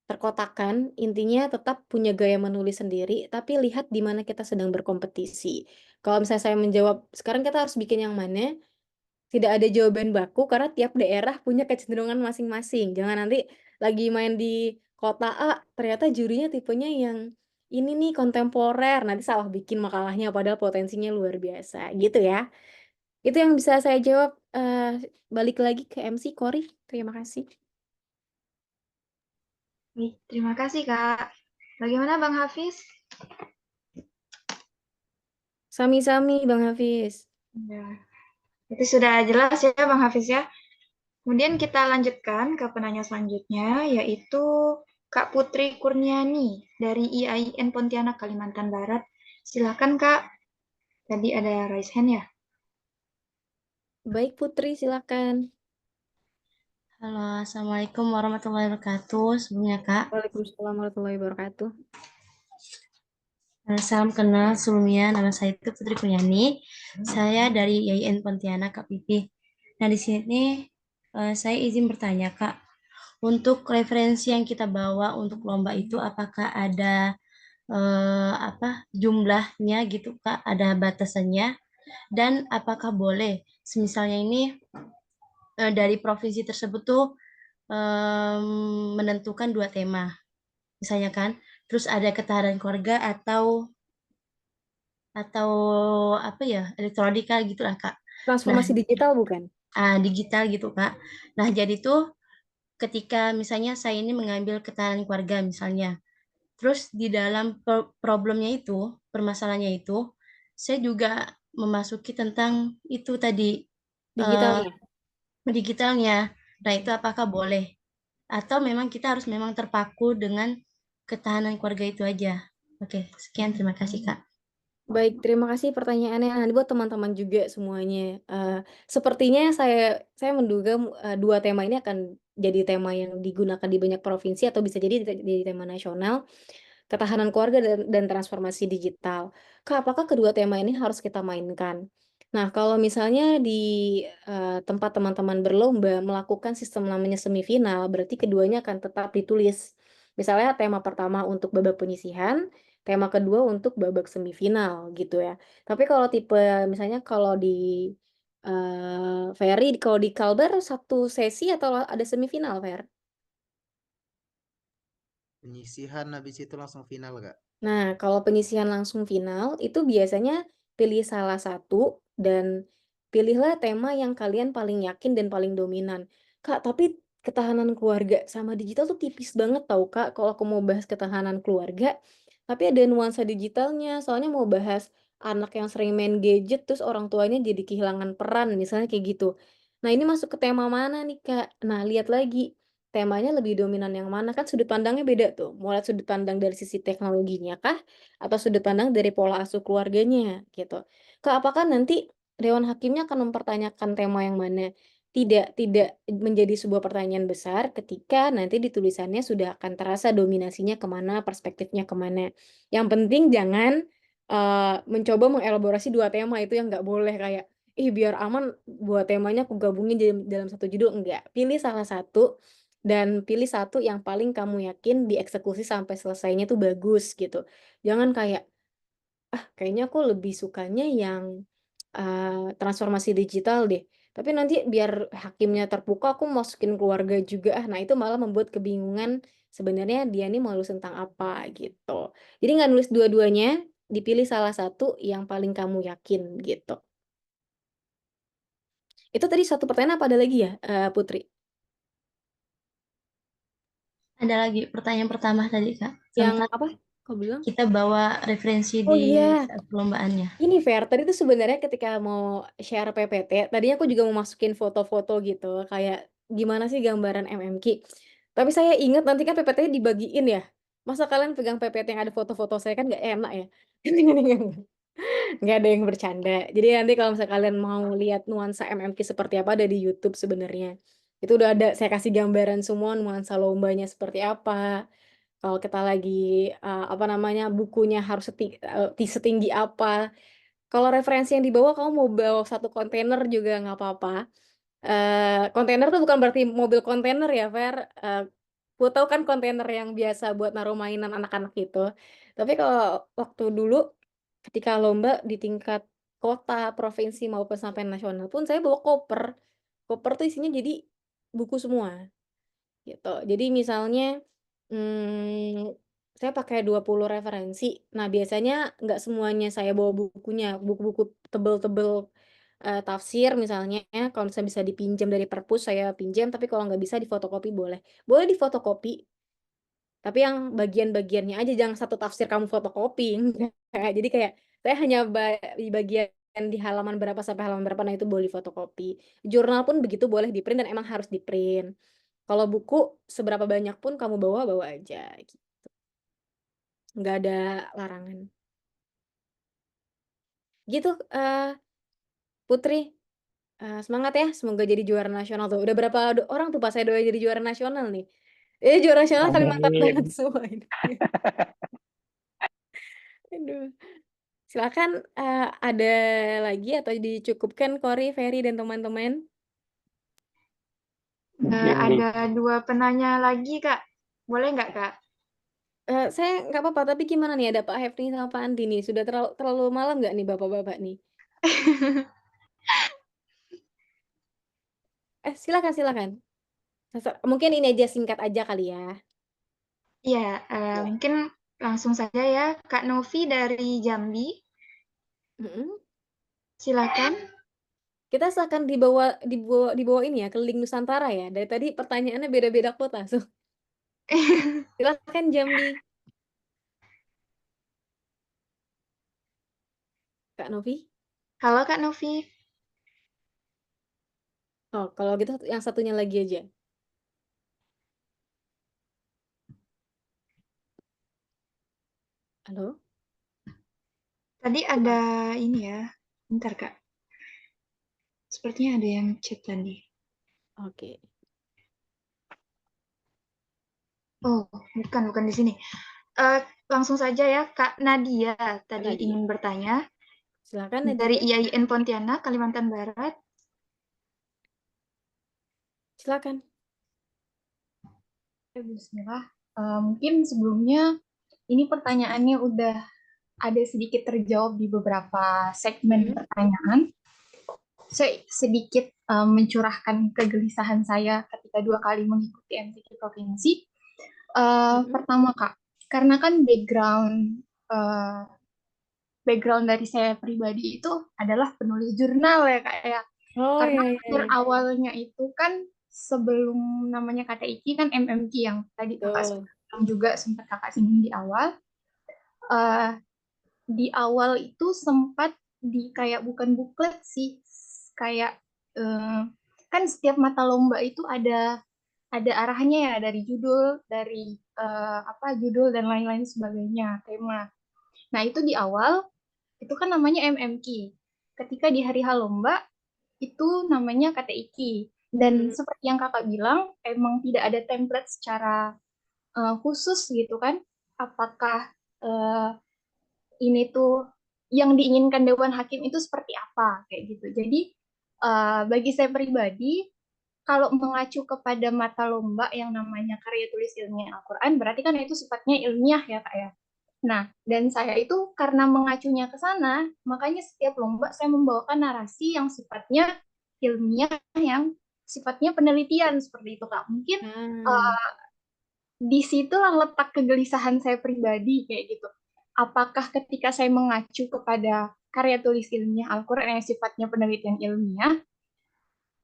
terkotakkan, intinya tetap punya gaya menulis sendiri, tapi lihat di mana kita sedang berkompetisi. Kalau misalnya saya menjawab, sekarang kita harus bikin yang mana, tidak ada jawaban baku karena tiap daerah punya kecenderungan masing-masing. Jangan nanti lagi main di kota A, ternyata jurinya tipenya yang ini nih kontemporer, nanti salah bikin makalahnya padahal potensinya luar biasa, gitu ya. Itu yang bisa saya jawab. Balik lagi ke MC Kori, terima kasih. Terima kasih, Kak. Bagaimana Bang Hafiz? Sami-sami Bang Hafiz. Ya, itu sudah jelas ya Bang Hafiz ya. Kemudian kita lanjutkan ke penanya selanjutnya, yaitu Kak Putri Kurniani dari IAIN Pontianak, Kalimantan Barat. Silakan Kak. Tadi ada raise hand ya. Baik Putri, silakan. Halo, Assalamualaikum warahmatullahi wabarakatuh. Sebelumnya Kak, Waalaikumsalam warahmatullahi wabarakatuh. salam kenal sebelumnya. Nama saya itu Putri Kurniani. Saya dari IAIN Pontianak, Kak Pipi. Nah, di sini saya izin bertanya, Kak. Untuk referensi yang kita bawa untuk lomba itu, apakah ada jumlahnya gitu, Kak? Ada batasannya? Dan apakah boleh, misalnya ini dari provinsi tersebut tuh menentukan 2 tema, misalnya kan, terus ada ketahanan keluarga atau apa ya, elektronika gitu lah Kak. Transformasi digital bukan? Digital gitu Kak. Nah jadi tuh ketika misalnya saya ini mengambil ketahanan keluarga misalnya, terus di dalam problemnya itu, permasalahannya itu, saya juga memasuki tentang itu tadi Digitalnya. digitalnya. Nah itu apakah boleh? Atau memang kita harus memang terpaku dengan ketahanan keluarga itu aja. Oke, sekian terima kasih Kak. Baik, terima kasih pertanyaannya. Nah, buat teman-teman juga semuanya. Sepertinya saya menduga 2 tema ini akan jadi tema yang digunakan di banyak provinsi atau bisa jadi jadi tema nasional, ketahanan keluarga dan transformasi digital. Kak, apakah kedua tema ini harus kita mainkan? Nah, kalau misalnya di tempat teman-teman berlomba melakukan sistem namanya semifinal, berarti keduanya akan tetap ditulis. Misalnya tema pertama untuk babak penyisihan, tema kedua untuk babak semifinal gitu ya. Tapi kalau tipe misalnya kalau di Ferry, kalau di Kalbar 1 sesi atau ada semifinal, Fer? Penyisihan habis itu langsung final, Kak. Nah, kalau penyisihan langsung final, itu biasanya pilih salah satu dan pilihlah tema yang kalian paling yakin dan paling dominan. Kak, tapi ketahanan keluarga sama digital tuh tipis banget tau Kak, kalau aku mau bahas ketahanan keluarga, tapi ada nuansa digitalnya, soalnya mau bahas anak yang sering main gadget, terus orang tuanya jadi kehilangan peran, misalnya kayak gitu. Nah, ini masuk ke tema mana nih Kak? Nah, lihat lagi, temanya lebih dominan yang mana, kan sudut pandangnya beda tuh, mau lihat sudut pandang dari sisi teknologinya kah, atau sudut pandang dari pola asuh keluarganya, gitu. Kak, apakah nanti Dewan Hakimnya akan mempertanyakan tema yang mana? Tidak menjadi sebuah pertanyaan besar ketika nanti di tulisannya sudah akan terasa dominasinya kemana, perspektifnya kemana. Yang penting jangan mencoba mengelaborasi 2 tema, itu yang nggak boleh kayak, ih biar aman buat temanya aku gabungin dalam 1 judul, enggak. Pilih salah satu dan pilih satu yang paling kamu yakin dieksekusi sampai selesainya tuh bagus gitu. Jangan kayak, kayaknya aku lebih sukanya yang transformasi digital deh. Tapi nanti biar hakimnya terpukau, aku masukin keluarga juga. Nah itu malah membuat kebingungan sebenarnya dia nih mau nulis tentang apa gitu. Jadi nggak nulis dua-duanya, dipilih salah satu yang paling kamu yakin gitu. Itu tadi 1 pertanyaan apa ada lagi ya, Putri? Ada lagi pertanyaan pertama tadi Kak, Yang tentang apa? Kau bilang? kita bawa referensi Oh di iya. saat perlombaannya. Ini Fer, tadi tuh sebenarnya ketika mau share PPT, tadinya aku juga mau masukin foto-foto gitu, kayak gimana sih gambaran MMQ. Tapi saya ingat nanti kan PPT-nya dibagiin ya. Masa kalian pegang PPT yang ada foto-foto saya, kan nggak enak ya. Nggak ada yang bercanda. Jadi nanti kalau misalnya kalian mau lihat nuansa MMQ seperti apa, ada di YouTube sebenarnya. Itu udah ada, saya kasih gambaran semua nuansa lombanya seperti apa. Kalau kita lagi apa namanya, bukunya harus setinggi apa. Kalau referensi yang dibawa, kamu mau bawa satu kontainer juga nggak apa-apa. Kontainer tuh bukan berarti mobil kontainer ya, Fer. Gue tahu kan kontainer yang biasa buat naruh mainan anak-anak itu. Tapi kalau waktu dulu ketika lomba di tingkat kota, provinsi maupun sampai nasional pun saya bawa koper. Koper tuh isinya jadi buku semua gitu. Jadi misalnya saya pakai 20 referensi. Nah, biasanya nggak semuanya saya bawa bukunya, buku-buku tebel-tebel tafsir misalnya, kalau misalnya bisa dipinjam dari perpus saya pinjam, tapi kalau nggak bisa difotokopi boleh. Boleh difotokopi, tapi yang bagian-bagiannya aja, jangan satu tafsir kamu fotokopi. Enggak. Jadi kayak saya hanya di bagian di halaman berapa sampai halaman berapa, nah itu boleh difotokopi. Jurnal pun begitu, boleh di print dan emang harus di print. Kalau buku seberapa banyak pun kamu bawa aja gitu. Nggak ada larangan. Gitu Putri. Semangat ya, semoga jadi juara nasional tuh. Udah berapa orang tuh pas saya doain jadi juara nasional nih? Juara nasional Kalimantan Barat Amin. semua ini. Aduh. Silakan ada lagi atau dicukupkan Kori, Ferry, dan teman-teman? Ada 2 penanya lagi, Kak. Boleh nggak, Kak? Saya nggak apa-apa, tapi gimana nih ada Pak Hefni sama Pak Andi nih? Sudah terlalu malam nggak nih Bapak-Bapak nih? Silakan. Mungkin ini aja singkat aja kali ya. Iya, mungkin langsung saja ya, Kak Novi dari Jambi. Silakan. Kita silakan dibawa ini ya, keliling Nusantara ya. Dari tadi pertanyaannya beda-beda kota. Silakan Jambi. Kak Novi. Halo Kak Novi. Oh, kalau gitu yang satunya lagi aja. Halo? Tadi ada ini ya. Bentar Kak. Sepertinya ada yang chat tadi. Oke. Oh, bukan di sini. Langsung saja ya, Kak Nadia tadi Nadia. ingin bertanya. Silakan Nadia. Dari IAIN Pontianak, Kalimantan Barat. Silakan. Bismillah. Mungkin sebelumnya ini pertanyaannya udah ada sedikit terjawab di beberapa segmen pertanyaan. Saya sedikit mencurahkan kegelisahan saya ketika 2 kali mengikuti MTQ provinsi. Pertama Kak, karena kan background dari saya pribadi itu adalah penulis jurnal ya Kak ya. Karena awalnya itu kan sebelum namanya KTIQ kan MMQ yang tadi Kakak juga sempat Kakak singgung di awal. Di awal itu sempat kayak bukan buklet sih, kayak kan setiap mata lomba itu ada arahnya ya, dari judul, dari judul dan lain-lain sebagainya, tema. Nah itu di awal itu kan namanya MMQ. Ketika di hari H lomba itu namanya KTIQ. Dan seperti yang Kakak bilang, emang tidak ada template secara khusus gitu kan. Apakah ini tuh yang diinginkan Dewan Hakim itu seperti apa kayak gitu. Jadi bagi saya pribadi, kalau mengacu kepada mata lomba yang namanya karya tulis ilmiah Al-Quran, berarti kan itu sifatnya ilmiah ya Kak ya. Nah, dan saya itu karena mengacunya ke sana, makanya setiap lomba saya membawakan narasi yang sifatnya ilmiah, yang sifatnya penelitian seperti itu Kak. Mungkin di situlah letak kegelisahan saya pribadi kayak gitu. Apakah ketika saya mengacu kepada karya tulis ilmiah Al-Quran yang sifatnya penelitian ilmiah,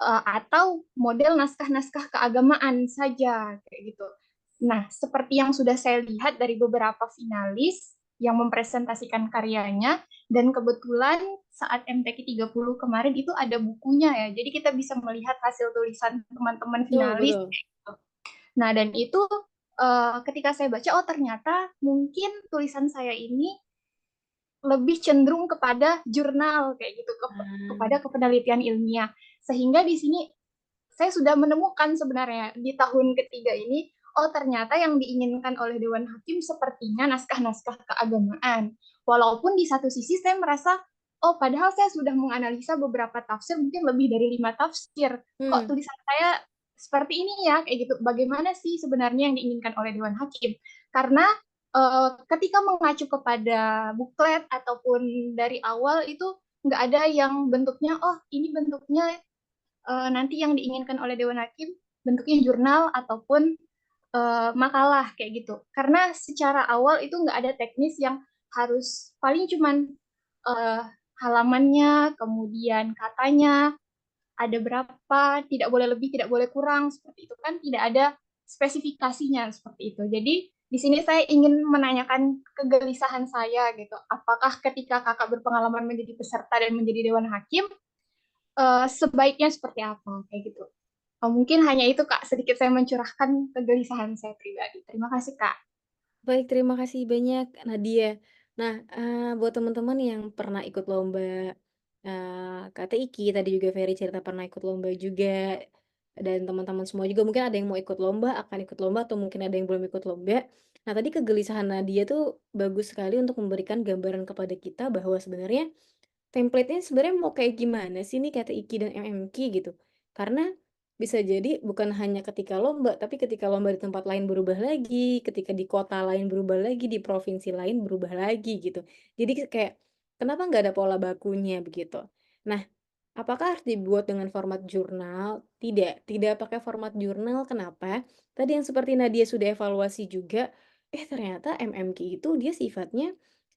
atau model naskah-naskah keagamaan saja kayak gitu. Nah, seperti yang sudah saya lihat dari beberapa finalis yang mempresentasikan karyanya, dan kebetulan saat MTQ 30 kemarin itu ada bukunya ya, jadi kita bisa melihat hasil tulisan teman-teman finalis. Gitu. Nah, dan itu ketika saya baca, oh ternyata mungkin tulisan saya ini lebih cenderung kepada jurnal kayak gitu, kepada kepenelitian ilmiah. Sehingga di sini saya sudah menemukan sebenarnya di tahun ketiga ini, oh ternyata yang diinginkan oleh Dewan Hakim sepertinya naskah-naskah keagamaan. Walaupun di satu sisi saya merasa, oh padahal saya sudah menganalisa beberapa tafsir, mungkin lebih dari 5 tafsir. Kok tulisan saya seperti ini ya, kayak gitu. Bagaimana sih sebenarnya yang diinginkan oleh Dewan Hakim? Karena ketika mengacu kepada buklet ataupun dari awal itu nggak ada yang bentuknya, oh ini bentuknya nanti yang diinginkan oleh Dewan Hakim bentuknya jurnal ataupun makalah kayak gitu. Karena secara awal itu nggak ada teknis yang harus paling cuman halamannya, kemudian katanya ada berapa, tidak boleh lebih, tidak boleh kurang, seperti itu kan tidak ada spesifikasinya seperti itu. Jadi di sini saya ingin menanyakan kegelisahan saya gitu. Apakah ketika kakak berpengalaman menjadi peserta dan menjadi Dewan Hakim, sebaiknya seperti apa kayak gitu. Mungkin hanya itu Kak, sedikit saya mencurahkan kegelisahan saya pribadi. Terima kasih Kak. Baik, terima kasih banyak Nadia. Nah, buat teman-teman yang pernah ikut lomba KTIK, tadi juga Ferry cerita pernah ikut lomba juga, dan teman-teman semua juga mungkin ada yang mau ikut lomba, akan ikut lomba, atau mungkin ada yang belum ikut lomba. Nah, tadi kegelisahan Nadia tuh bagus sekali untuk memberikan gambaran kepada kita bahwa sebenarnya template-nya sebenarnya mau kayak gimana sih nih KTIK dan MMQ gitu. Karena bisa jadi bukan hanya ketika lomba, tapi ketika lomba di tempat lain berubah lagi, ketika di kota lain berubah lagi, di provinsi lain berubah lagi gitu. Jadi kayak kenapa nggak ada pola bakunya begitu. Nah, apakah harus dibuat dengan format jurnal? Tidak, tidak pakai format jurnal. Kenapa? Tadi yang seperti Nadia sudah evaluasi juga, ternyata MMQ itu dia sifatnya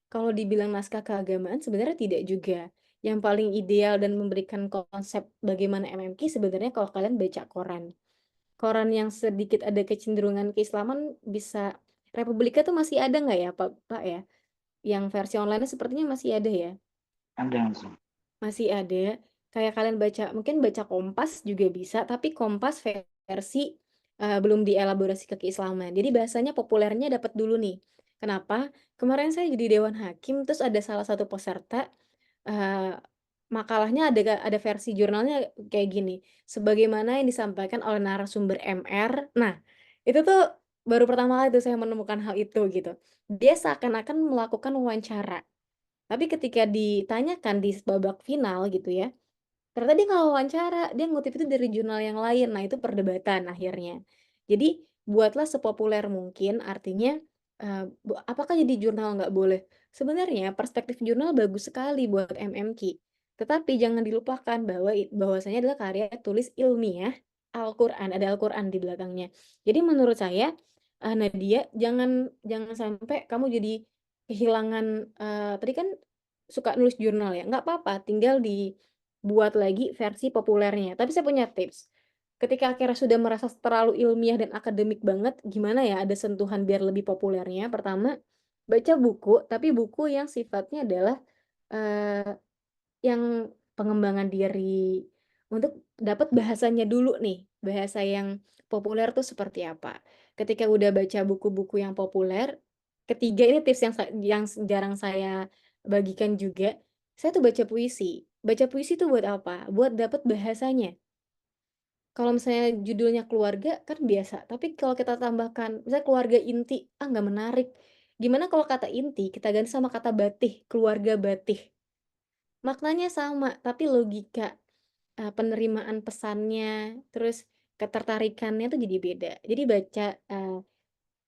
kalau dibilang naskah keagamaan sebenarnya tidak juga. Yang paling ideal dan memberikan konsep bagaimana MMQ sebenarnya kalau kalian baca koran. Koran yang sedikit ada kecenderungan keislaman bisa Republika tuh masih ada nggak ya Pak ya? Yang versi online sepertinya masih ada ya? Ada. Masih ada. Kayak kalian baca, mungkin baca Kompas juga bisa, tapi Kompas versi belum dielaborasi ke keislaman. Jadi bahasanya populernya dapat dulu nih. Kenapa? Kemarin saya jadi Dewan Hakim, terus ada salah satu peserta makalahnya ada versi jurnalnya kayak gini. Sebagaimana yang disampaikan oleh narasumber MR. Nah, itu tuh baru pertama kali tuh saya menemukan hal itu gitu. Dia seakan-akan melakukan wawancara. Tapi ketika ditanyakan di babak final gitu ya, ternyata dia nggak wawancara, dia ngutip itu dari jurnal yang lain. Nah, itu perdebatan akhirnya. Jadi, buatlah sepopuler mungkin, artinya apakah jadi jurnal nggak boleh? Sebenarnya perspektif jurnal bagus sekali buat MMQ. Tetapi jangan dilupakan bahwasanya adalah karya tulis ilmiah Al-Quran, ada Al-Quran di belakangnya. Jadi menurut saya, Nadia, jangan sampai kamu jadi kehilangan, tadi kan suka nulis jurnal ya, nggak apa-apa, tinggal dibuat lagi versi populernya. Tapi saya punya tips. Ketika akhirnya sudah merasa terlalu ilmiah dan akademik banget, gimana ya ada sentuhan biar lebih populernya? Pertama, baca buku, tapi buku yang sifatnya adalah eh, yang pengembangan diri untuk dapat bahasanya dulu nih, bahasa yang populer tuh seperti apa. Ketika udah baca buku-buku yang populer, ketiga ini tips yang jarang saya bagikan juga, saya tuh baca puisi. Baca puisi tuh buat apa? Buat dapat bahasanya. Kalau misalnya judulnya keluarga kan biasa, tapi kalau kita tambahkan misalnya keluarga inti, nggak menarik. Gimana kalau kata inti kita ganti sama kata batih, keluarga batih. Maknanya sama, tapi logika penerimaan pesannya, terus ketertarikannya tuh jadi beda. Jadi baca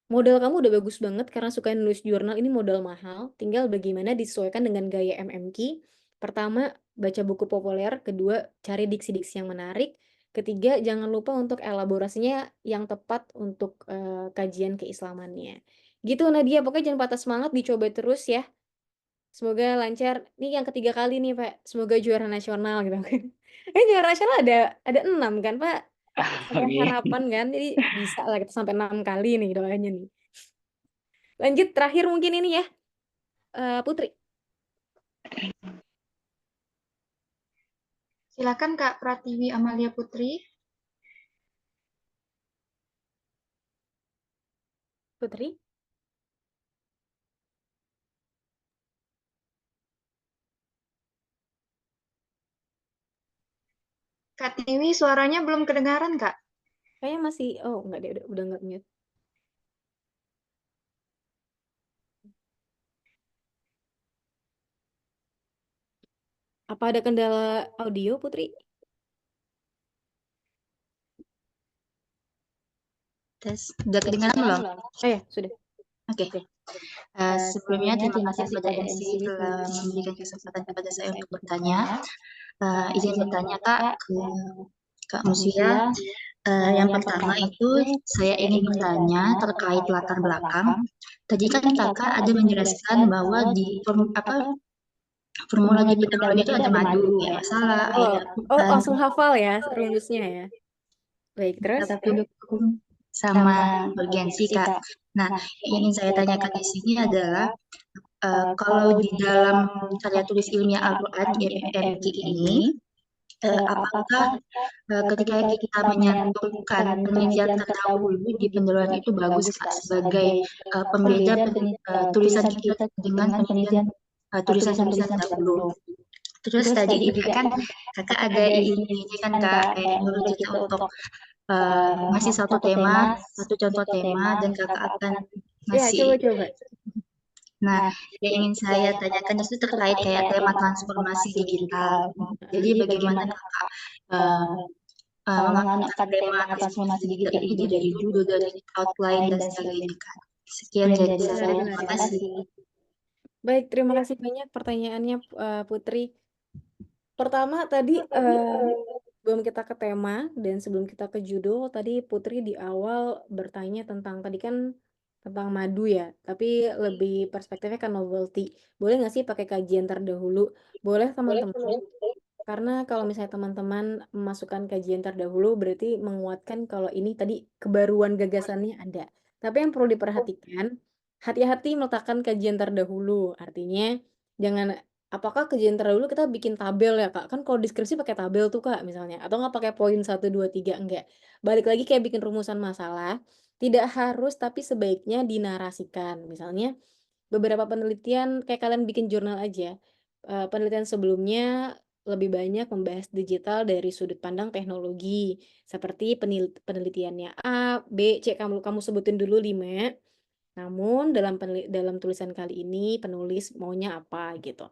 modal kamu udah bagus banget karena suka nulis jurnal, ini modal mahal. Tinggal bagaimana disesuaikan dengan gaya MMQ. Pertama, baca buku populer. Kedua, cari diksi-diksi yang menarik. Ketiga, jangan lupa untuk elaborasinya yang tepat untuk kajian keislamannya. Gitu Nadia, pokoknya jangan patah semangat, dicoba terus ya. Semoga lancar. Ini yang ketiga kali nih, Pak. Semoga juara nasional gitu. Juara nasional ada 6 kan, Pak? Ada harapan kan. Jadi bisa lah kita sampai 6 kali nih doanya nih. Lanjut terakhir mungkin ini ya. Putri. Silakan Kak Pratiwi Amalia Putri. Putri. Kak Tiwi, suaranya belum kedengaran, Kak. Kayaknya masih, oh enggak deh, udah enggak mute. Apa ada kendala audio, Putri? Tes, udah kedengaran belum? Oh ya, sudah. Oke. Sebelumnya terima kasih kepada MC telah memberikan kesempatan kepada saya untuk bertanya. Izin bertanya Kak ke Kak Musia. Yang pertama itu saya ingin bertanya terkait latar belakang. Tadi kan Kakak ada menjelaskan bahwa di formula di petrol itu ada madu, ya masalah, Oh, ada langsung hafal ya rumusnya ya. Baik, terus? tapi dukung sama urgensi Kak. Nah, yang ingin saya tanyakan di sini adalah kalau di dalam karya tulis ilmiah Al-Quran MQ ini, apakah ketika kita menyantumkan penelitian terdahulu di pendahuluan itu bagus Kak sebagai pembeda tulisan kita dengan penelitian tulisan-tulisan dahulu. Terus tadi kan Kakak ada ini kan Kak menurut kita untuk masih satu tema, satu contoh tema, dan Kakak akan Ya, coba. Nah, yang ingin saya tanyakan itu terkait kayak tema transformasi digital. Jadi bagaimana Kakak mengangkat tema transformasi digital itu dari judul, dari outline, dan sebagainya Kak. Sekian dari saya, terima kasih. Baik, terima kasih banyak pertanyaannya Putri. Pertama tadi sebelum kita ke tema dan sebelum kita ke judul, tadi Putri di awal bertanya tentang tadi kan tentang madu ya, tapi lebih perspektifnya kan novelty. Boleh nggak sih pakai kajian terdahulu? Boleh teman-teman. Karena kalau misalnya teman-teman memasukkan kajian terdahulu berarti menguatkan kalau ini tadi kebaruan gagasannya ada. Tapi yang perlu diperhatikan, hati-hati meletakkan kajian terdahulu. Artinya jangan apakah kajian terdahulu kita bikin tabel ya Kak? Kan kalau deskripsi pakai tabel tuh Kak misalnya. Atau nggak pakai poin 1, 2, 3, enggak. Balik lagi kayak bikin rumusan masalah. Tidak harus tapi sebaiknya dinarasikan. Misalnya beberapa penelitian kayak kalian bikin jurnal aja. Penelitian sebelumnya lebih banyak membahas digital dari sudut pandang teknologi. Seperti penelitiannya A, B, C, kamu sebutin dulu 5. Namun dalam tulisan kali ini penulis maunya apa gitu.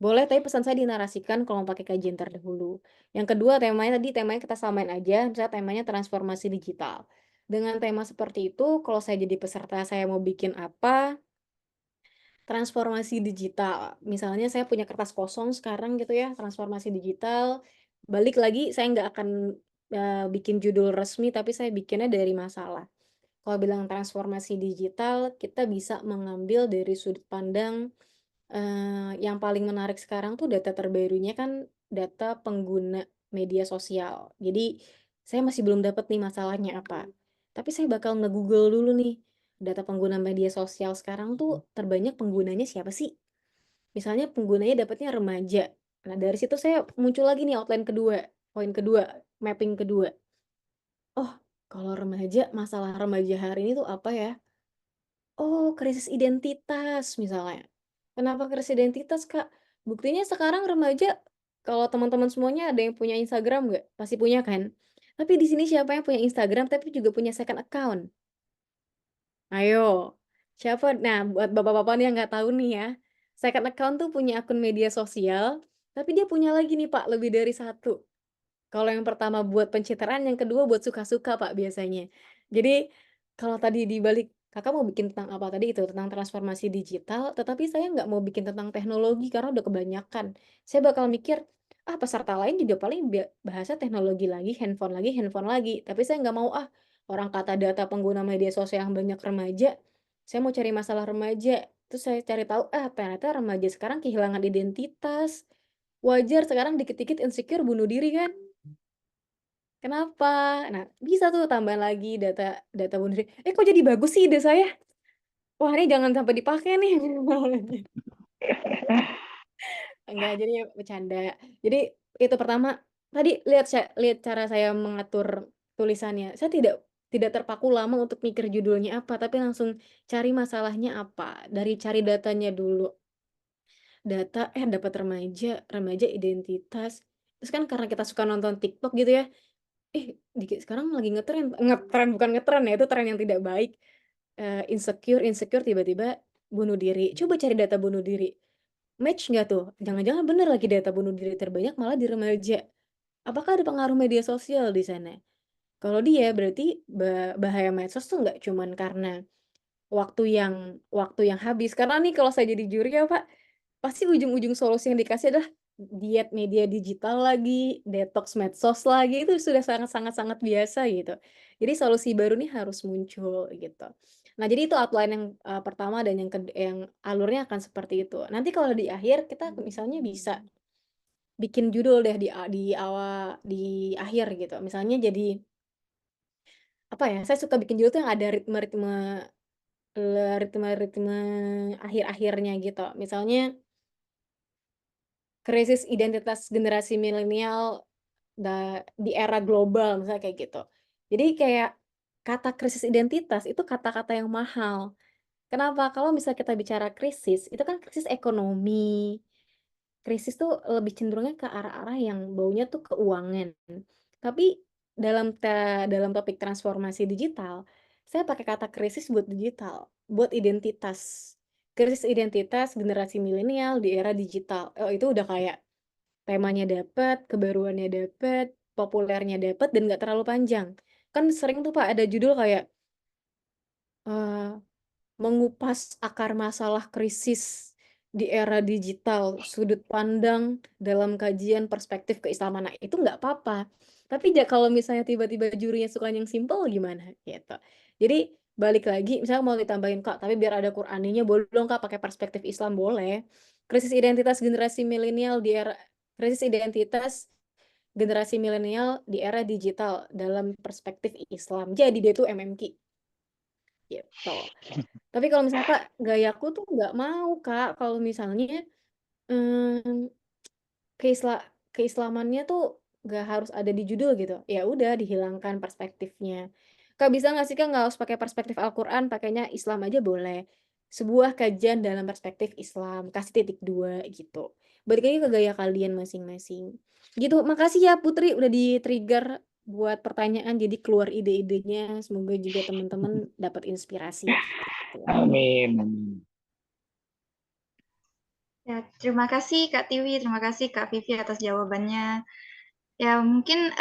Boleh, tapi pesan saya dinarasikan kalau mau pakai kajian terdahulu. Yang kedua, temanya kita samain aja, misalnya temanya transformasi digital. Dengan tema seperti itu, kalau saya jadi peserta saya mau bikin apa? Transformasi digital. Misalnya saya punya kertas kosong sekarang gitu ya, transformasi digital. Balik lagi, saya nggak akan bikin judul resmi, tapi saya bikinnya dari masalah. Kalau bilang transformasi digital, kita bisa mengambil dari sudut pandang yang paling menarik sekarang tuh data terbarunya kan data pengguna media sosial. Jadi saya masih belum dapat nih masalahnya apa. Tapi saya bakal nge-Google dulu nih. Data pengguna media sosial sekarang tuh terbanyak penggunanya siapa sih? Misalnya penggunanya dapatnya remaja. Nah, dari situ saya muncul lagi nih outline kedua, poin kedua, mapping kedua. Oh, kalau remaja, masalah remaja hari ini tuh apa ya? Oh, krisis identitas misalnya. Kenapa krisis identitas, Kak? Buktinya sekarang remaja, kalau teman-teman semuanya ada yang punya Instagram nggak? Pasti punya kan? Tapi di sini siapa yang punya Instagram tapi juga punya second account? Ayo, siapa? Nah, buat bapak-bapak nih yang nggak tahu nih ya, second account tuh punya akun media sosial, tapi dia punya lagi nih Pak, lebih dari satu. Kalau yang pertama buat pencitraan, yang kedua buat suka-suka Pak biasanya. Jadi kalau tadi dibalik Kakak mau bikin tentang apa tadi itu tentang transformasi digital, tetapi saya nggak mau bikin tentang teknologi karena udah kebanyakan. Saya bakal mikir, peserta lain juga paling bahasa teknologi lagi, handphone lagi, handphone lagi. Tapi saya nggak mau orang kata data pengguna media sosial yang banyak remaja, saya mau cari masalah remaja. Terus saya cari tahu, ternyata remaja sekarang kehilangan identitas. Wajar sekarang dikit-dikit insecure bunuh diri kan? Kenapa? Nah, bisa tuh tambahan lagi data bunuh diri. Kok jadi bagus sih ide saya? Wah, ini jangan sampai dipakai nih. Enggak, jadi bercanda. Jadi itu pertama, tadi lihat cara saya mengatur tulisannya. Saya tidak terpaku lama untuk mikir judulnya apa, tapi langsung cari masalahnya apa. Dari cari datanya dulu. Data dapat remaja identitas. Terus kan karena kita suka nonton TikTok gitu ya, sekarang lagi ngetren bukan ngetren ya, itu tren yang tidak baik, insecure tiba-tiba bunuh diri. Coba cari data bunuh diri, match nggak tuh? Jangan-jangan bener lagi data bunuh diri terbanyak malah di remaja. Apakah ada pengaruh media sosial di sana? Kalau dia berarti bahaya medsos tuh nggak cuman karena waktu yang habis. Karena nih kalau saya jadi juri ya Pak, pasti ujung-ujung solusi yang dikasih adalah diet media digital lagi, detox medsos lagi, itu sudah sangat biasa gitu. Jadi solusi baru nih harus muncul gitu. Nah, jadi itu outline yang pertama dan yang alurnya akan seperti itu. Nanti kalau di akhir kita misalnya bisa bikin judul deh di akhir gitu. Misalnya jadi apa ya? Saya suka bikin judul tuh yang ada ritme akhir-akhirnya gitu. Misalnya krisis identitas generasi milenial di era global misalnya kayak gitu. Jadi kayak kata krisis identitas itu kata-kata yang mahal. Kenapa? Kalau misalnya kita bicara krisis, itu kan krisis ekonomi. Krisis tuh lebih cenderungnya ke arah-arah yang baunya tuh keuangan. Tapi dalam topik transformasi digital, saya pakai kata krisis buat digital, buat identitas. Krisis identitas generasi milenial di era digital. Oh, itu udah kayak temanya dapet, kebaruannya dapet, populernya dapet, dan nggak terlalu panjang. Kan sering tuh Pak ada judul kayak eh, mengupas akar masalah krisis di era digital, sudut pandang dalam kajian perspektif keislaman. Nah, itu nggak apa-apa. Tapi kalau misalnya tiba-tiba jurinya suka yang simple gimana gitu. Jadi balik lagi, misalnya mau ditambahin Kak, tapi biar ada Qur'aninya boleh dong Kak pakai perspektif Islam boleh. Krisis identitas generasi milenial di era krisis identitas generasi milenial di era digital dalam perspektif Islam. Jadi dia tuh MMQ gitu. Tapi kalau misalnya Kak, gayaku tuh nggak mau Kak, kalau misalnya em, keislamannya tuh nggak harus ada di judul gitu. Ya udah dihilangkan perspektifnya. Kak bisa nggak sih Kak nggak harus pakai perspektif Al-Quran, pakainya Islam aja boleh. Sebuah kajian dalam perspektif Islam, kasih titik 2 gitu. Balik lagi ke gaya kalian masing-masing. Gitu, makasih ya Putri udah di-trigger buat pertanyaan, jadi keluar ide-idenya. Semoga juga teman-teman dapat inspirasi. Gitu. Amin. Ya, terima kasih Kak Tiwi, terima kasih Kak Vivi atas jawabannya. Ya, mungkin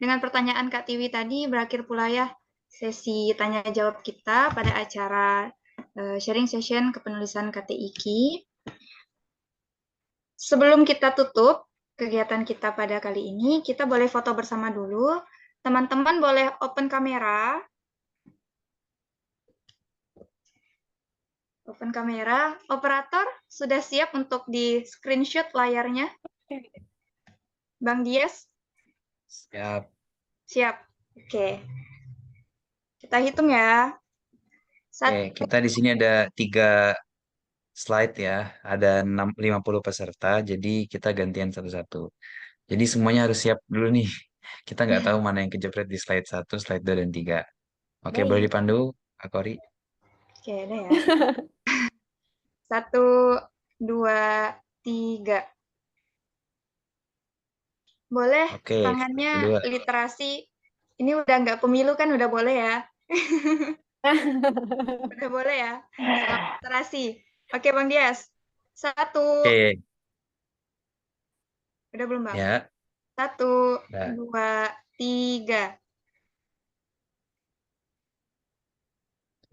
dengan pertanyaan Kak Tiwi tadi berakhir pula ya sesi tanya jawab kita pada acara sharing session kepenulisan KTIQ. Sebelum kita tutup kegiatan kita pada kali ini, kita boleh foto bersama dulu. Teman-teman boleh open kamera. Open kamera. Operator, sudah siap untuk di screenshot layarnya? Bang Dias? Siap. Siap. Oke. Kita hitung ya. Oke, kita di sini ada 3 slide ya. Ada 50 peserta, jadi kita gantian satu-satu. Jadi semuanya harus siap dulu nih. Kita nggak tahu mana yang kejepret di slide 1, slide 2, dan 3. Oke, Baik. boleh dipandu, Kak Kori? Oke, ada ya. 1, 2, 3. Boleh Oke, tangannya kedua. literasi. Ini udah nggak pemilu kan, udah boleh ya. Udah boleh ya. Selamat literasi. Oke, Bang Dias. 1. Oke, Udah belum, Bang? ya. 1, Udah. 2, 3.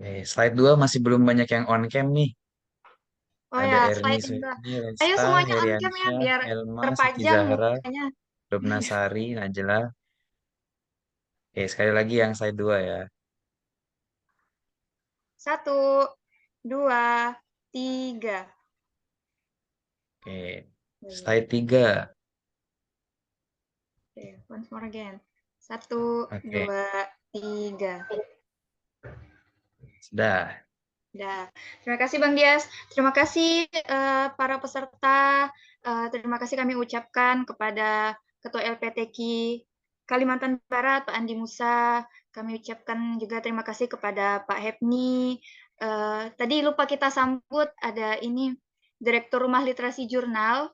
Oke, slide 2 masih belum banyak yang on cam nih. Oh Ada ya, Erni, slide yang Suheni, ayo Resta, semuanya on cam ya, Heriansyah, biar Elma, Siti terpajang Zahra, mukanya. Lubna Sari, Najla. Oke, sekali lagi yang slide 2 ya. 1, 2, 3. Oke, slide 3. Oke, once more again. 1, Oke, 2, 3. sudah. Dah. Terima kasih Bang Dias. Terima kasih para peserta. Terima kasih kami ucapkan kepada Ketua LPTQ Kalimantan Barat, Pak Andi Musa. Kami ucapkan juga terima kasih kepada Pak Hepni. Tadi lupa kita sambut ada ini Direktur Rumah Literasi Jurnal,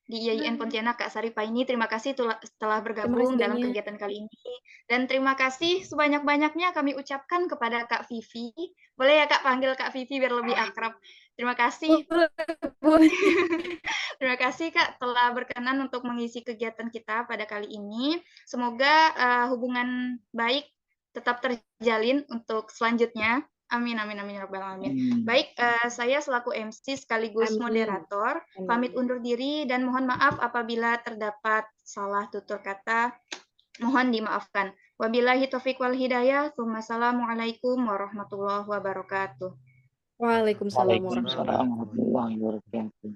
di IAIN Pontianak Kak Sari Paini. Terima kasih telah Terima bergabung kasih dalam banyak. kegiatan kali ini. Dan terima kasih sebanyak-banyaknya kami ucapkan kepada Kak Vivi. Boleh ya Kak panggil Kak Vivi biar lebih akrab. Terima kasih. Boleh. Terima kasih Kak telah berkenan untuk mengisi kegiatan kita pada kali ini. Semoga hubungan baik tetap terjalin untuk selanjutnya. Amin, amin, amin, ya rabbal alamin. Baik, saya selaku MC sekaligus Amin. moderator, pamit undur diri dan mohon maaf apabila terdapat salah tutur kata, mohon dimaafkan. Wabillahi taufiq wal hidayah. Wassalamualaikum warahmatullahi wabarakatuh. Waalaikumsalam warahmatullahi Waalaikumsalam warahmatullahi wabarakatuh.